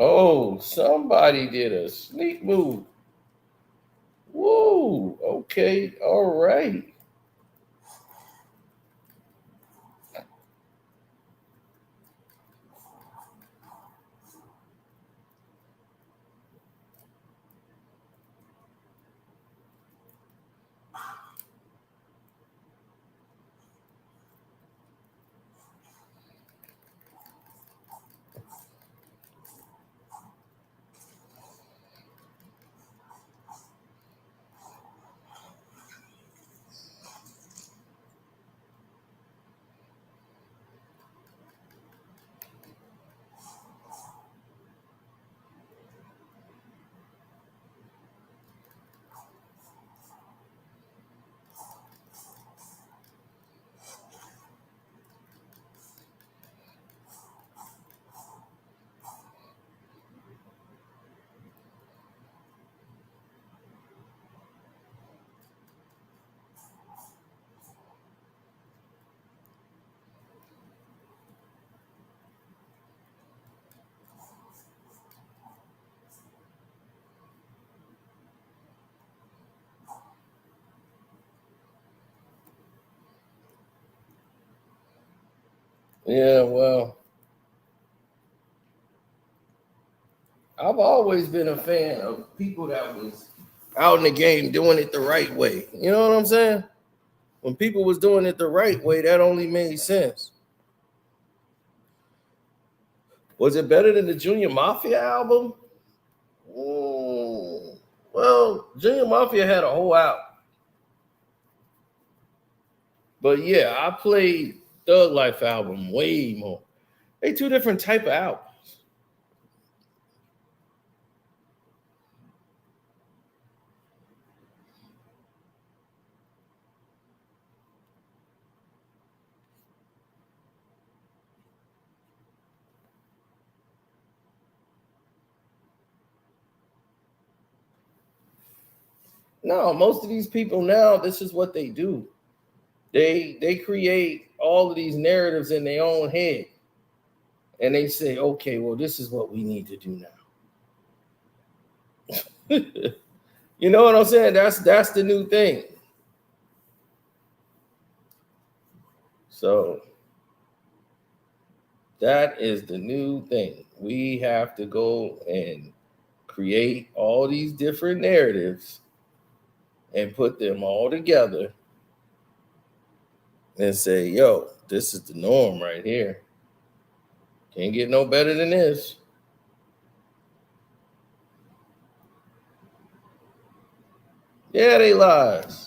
Oh, somebody did a sneak move. Woo. Okay. All right. Yeah, well, I've always been a fan of people that was out in the game doing it the right way. You know what I'm saying? When people was doing it the right way, that only made sense. Was it better than the Junior Mafia album? Mm, well, Junior Mafia had a whole album. But yeah, I played Thug Life album way more. They two different type of albums. No, most of these people now, this is what they do. They create all of these narratives in their own head. And they say, okay, well, this is what we need to do now. You know what I'm saying? That's the new thing. So that is the new thing. We have to go and create all these different narratives and put them all together and say, yo, this is the norm right here. Can't get no better than this. Yeah, they lies.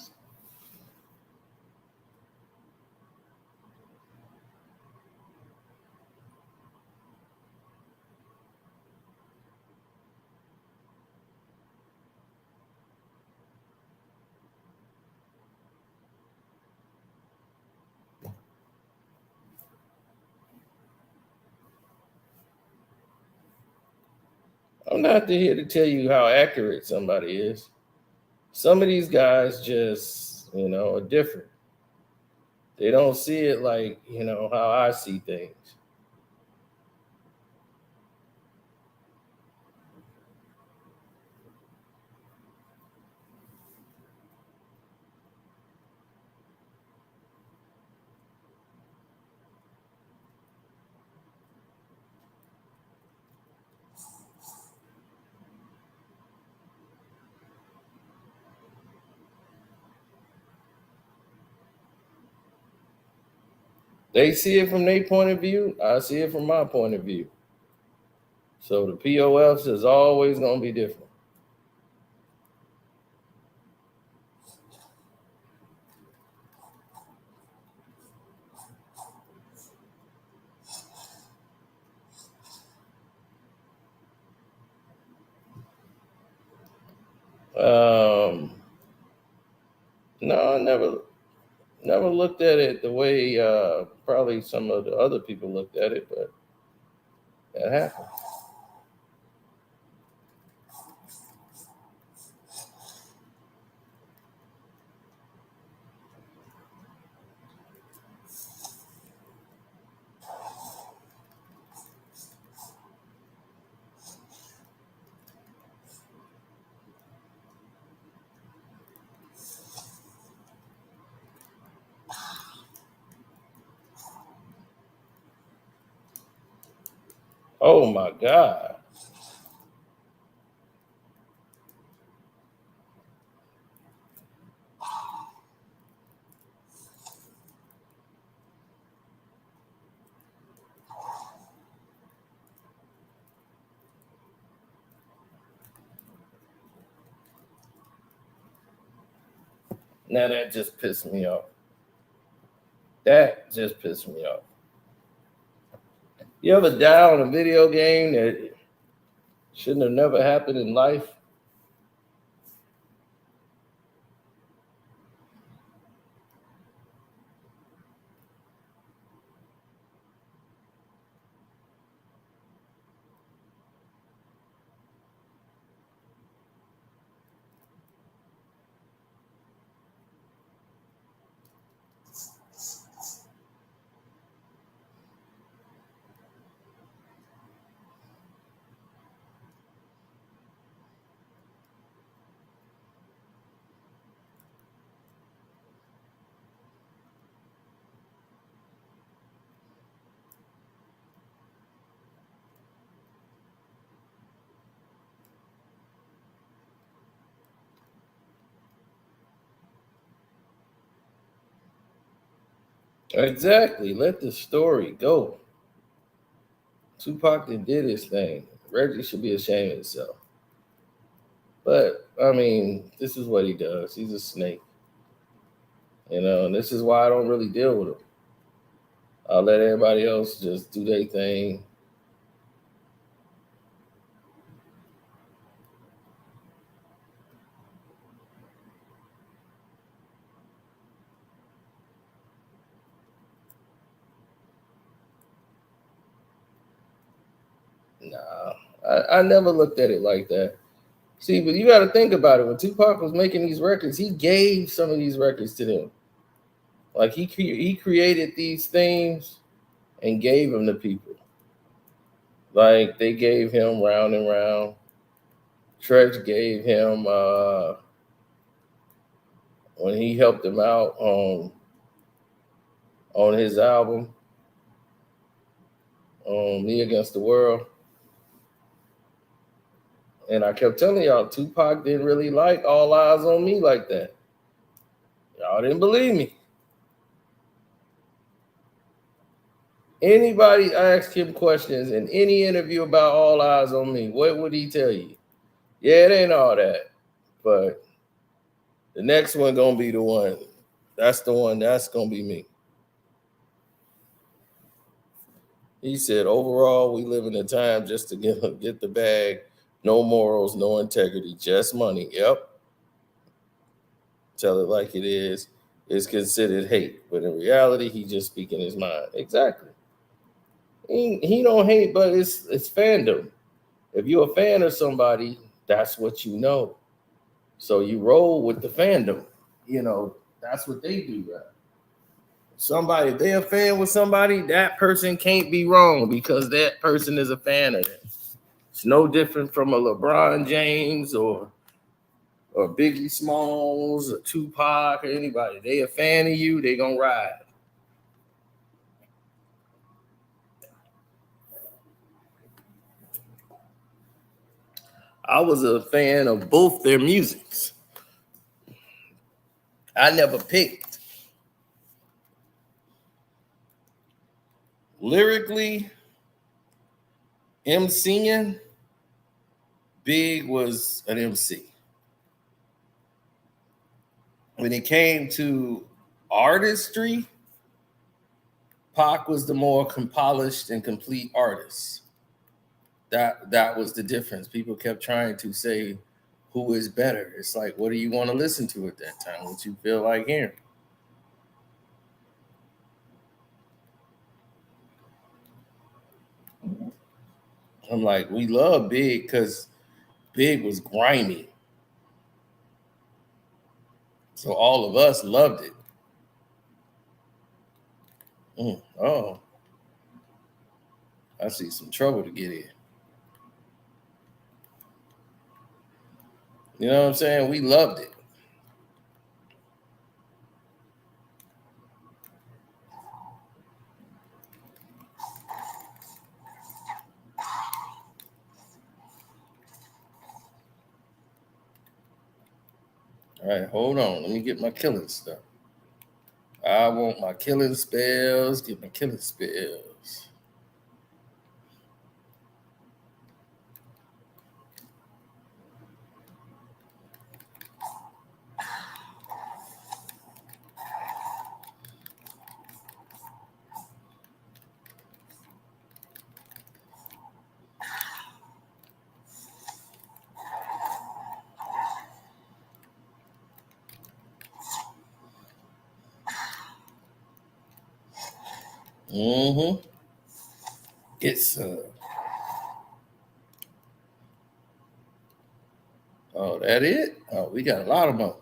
I'm not here to tell you how accurate somebody is. Some of these guys just, are different. They don't see it like, how I see things. They see it from their point of view. I see it from my point of view. So the POFs is always going to be different. No, I never looked at it the way probably some of the other people looked at it, but that happened. Oh my God. Now that just pissed me off. That just pissed me off. You ever die on a video game that shouldn't have never happened in life? Exactly. Let the story go. Tupac did his thing. Reggie should be ashamed of himself. But I mean, this is what he does. He's a snake. And this is why I don't really deal with him. I'll let everybody else just do their thing. Nah, I never looked at it like that. See, but you got to think about it. When Tupac was making these records, he gave some of these records to them. Like he created these things and gave them to people. Like they gave him Round and Round. Tretch gave him when he helped him out on his album, Me Against the World. And I kept telling y'all, Tupac didn't really like All Eyes on Me like that. Y'all didn't believe me. Anybody ask him questions in any interview about All Eyes on Me, what would he tell you? Yeah, it ain't all that. But the next one gonna be the one. That's the one. That's gonna be me. He said, overall, we live in a time just to get the bag. No morals, no integrity, just money. Yep. Tell it like it is. It's considered hate. But in reality, he just speaking his mind. Exactly. He don't hate, but it's fandom. If you're a fan of somebody, that's what you know. So you roll with the fandom. That's what they do, right? Somebody, if they're a fan with somebody, that person can't be wrong because that person is a fan of them. It's no different from a LeBron James or Biggie Smalls or Tupac or anybody. They a fan of you, they gonna ride. I was a fan of both their musics. I never picked. Lyrically, MCing, Big was an MC. When it came to artistry, Pac was the more polished and complete artist. That was the difference. People kept trying to say who is better. It's like, what do you want to listen to at that time? What you feel like hearing? I'm like, we love Big because Big was grimy. So all of us loved it. Oh, I see some trouble to get in. You know what I'm saying? We loved it. All right, hold on. Let me get my killing stuff. I want my killing spells. Get my killing spells. Mm-hmm. Get some. Oh, that it? Oh, we got a lot of more.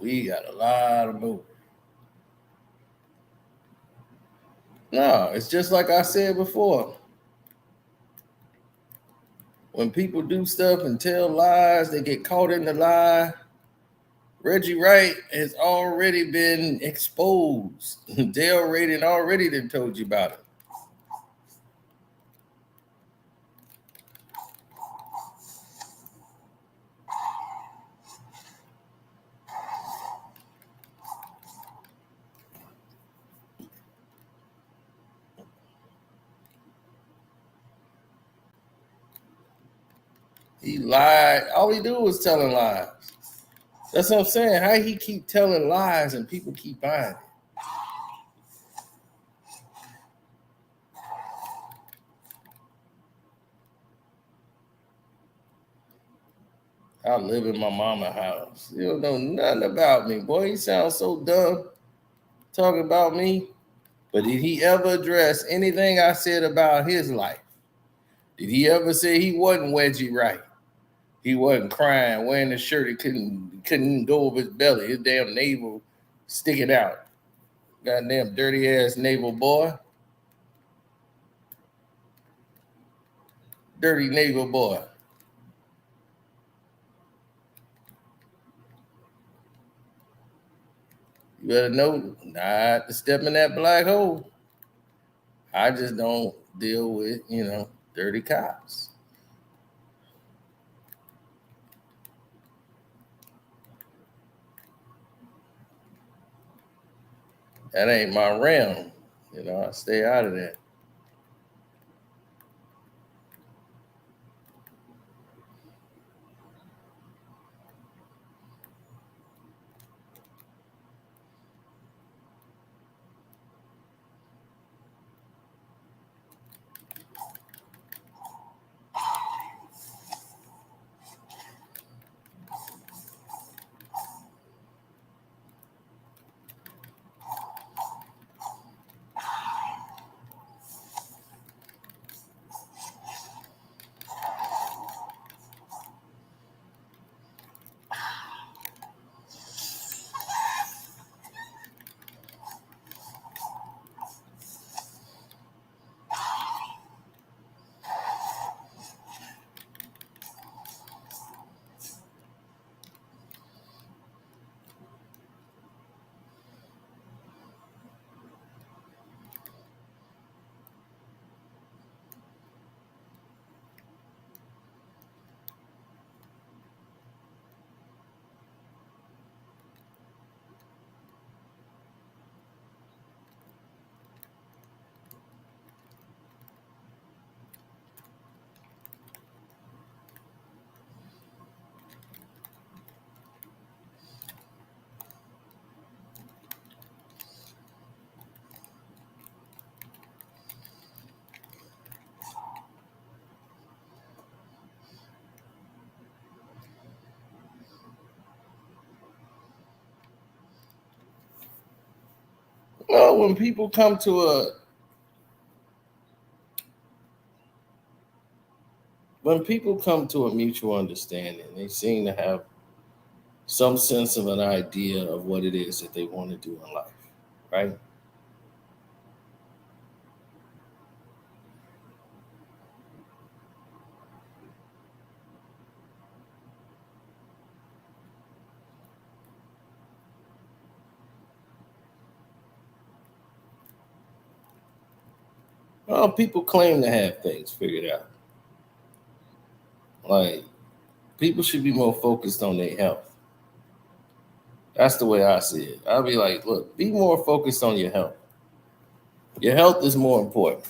We got a lot of more. No, it's just like I said before. When people do stuff and tell lies, they get caught in the lie. Reggie Wright has already been exposed. Dale Raiden already done told you about it. He lied. All he do was telling lies. That's what I'm saying. How he keep telling lies and people keep buying it. I live in my mama's house. You don't know nothing about me. Boy, he sounds so dumb talking about me. But did he ever address anything I said about his life? Did he ever say he wasn't Reggie Wright? He wasn't crying, wearing a shirt he couldn't even go over his belly. His damn navel Stick it out. Goddamn dirty ass naval boy. Dirty naval boy. You better know not to step in that black hole. I just don't deal with, dirty cops. That ain't my realm. I stay out of that. Well, when people come to a mutual understanding, they seem to have some sense of an idea of what it is that they want to do in life, right? Well, people claim to have things figured out. Like, people should be more focused on their health. That's the way I see it. I'll be like, look, be more focused on your health. Your health is more important.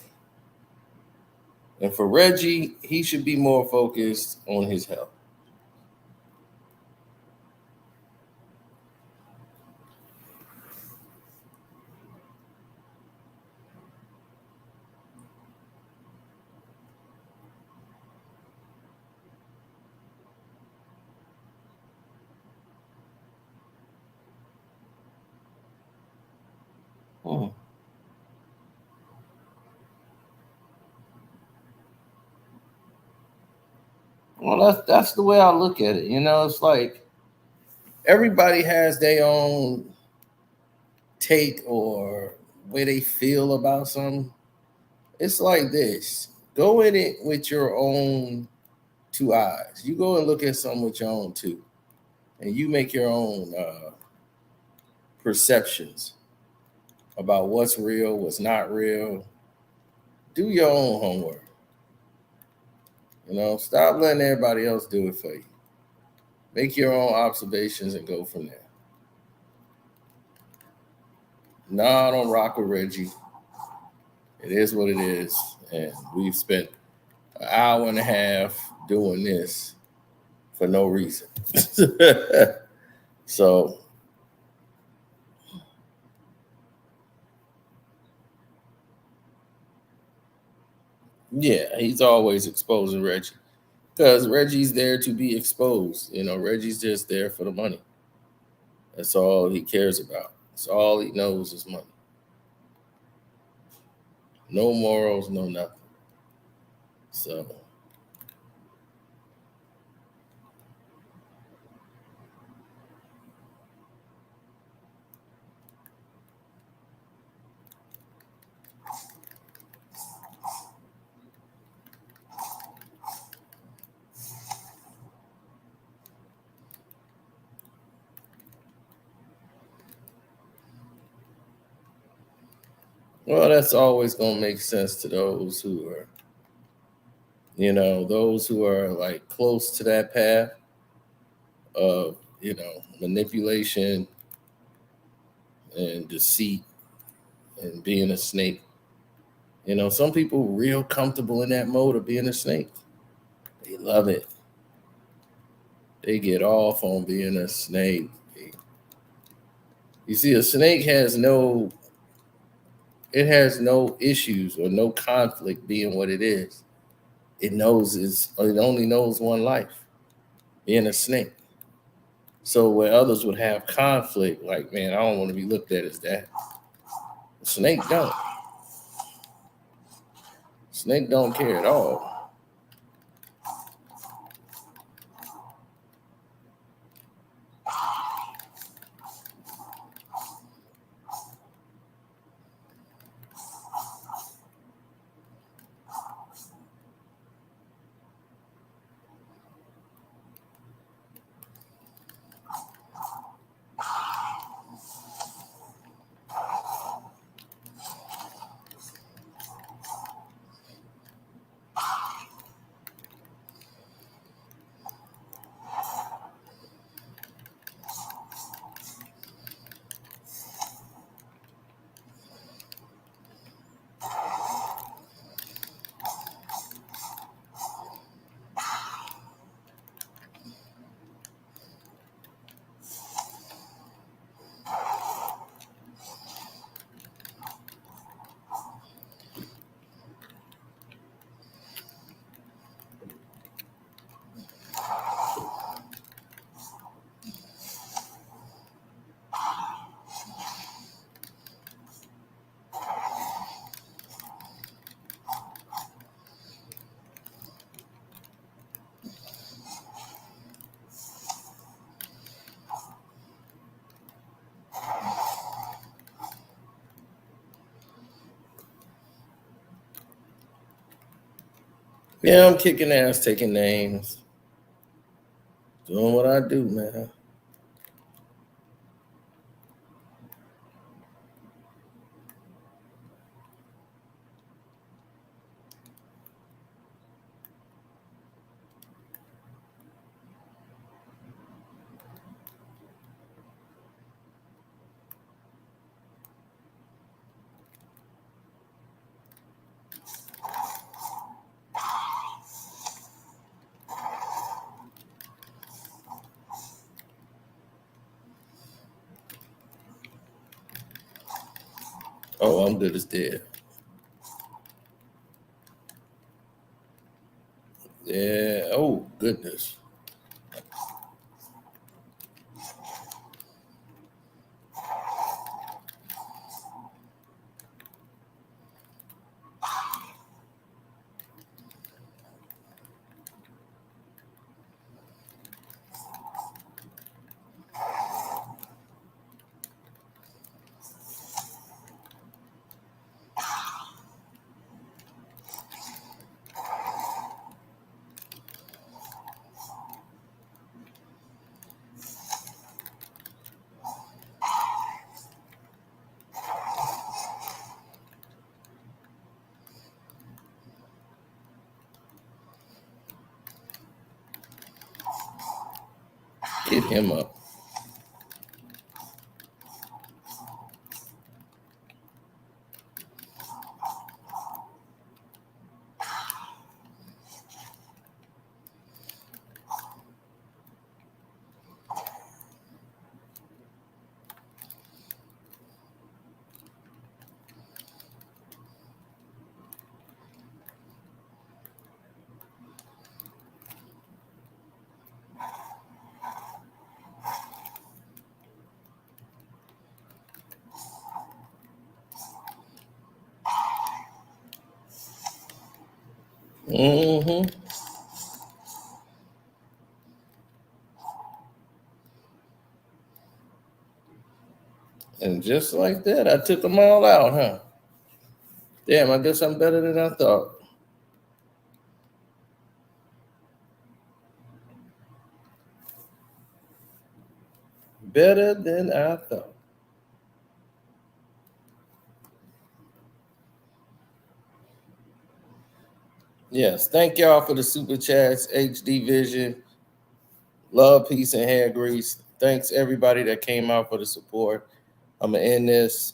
And for Reggie, he should be more focused on his health. Hmm. Well, that's the way I look at it. It's like everybody has their own take or way they feel about something. It's like this. Go in it with your own two eyes. You go and look at something with your own two, and you make your own perceptions about what's real, what's not real. Do your own homework. Stop letting everybody else do it for you. Make your own observations and go from there. No, I don't rock with Reggie. It is what it is. And we've spent an hour and a half doing this for no reason. So, yeah, he's always exposing Reggie because Reggie's there to be exposed. Reggie's just there for the money. That's all he cares about. That's all he knows is money. No morals, no nothing. So, Well, that's always going to make sense to those who are, those who are like close to that path of, manipulation and deceit and being a snake. Some people real comfortable in that mode of being a snake. They love it. They get off on being a snake. You see, a snake has no issues or no conflict being what it is. It only knows one life, being a snake. So where others would have conflict, like, man, I don't want to be looked at as that. The snake don't. Snake don't care at all. Yeah, I'm kicking ass, taking names, doing what I do, man. Oh, I'm good as dead. Yeah. Oh, goodness. Get him up. Mm-hmm. And just like that, I took them all out, huh? Damn, I guess I'm better than I thought. Better than I thought. Yes, thank y'all for the super chats, HD Vision, love, peace, and hair grease. Thanks everybody that came out for the support. I'm gonna end this.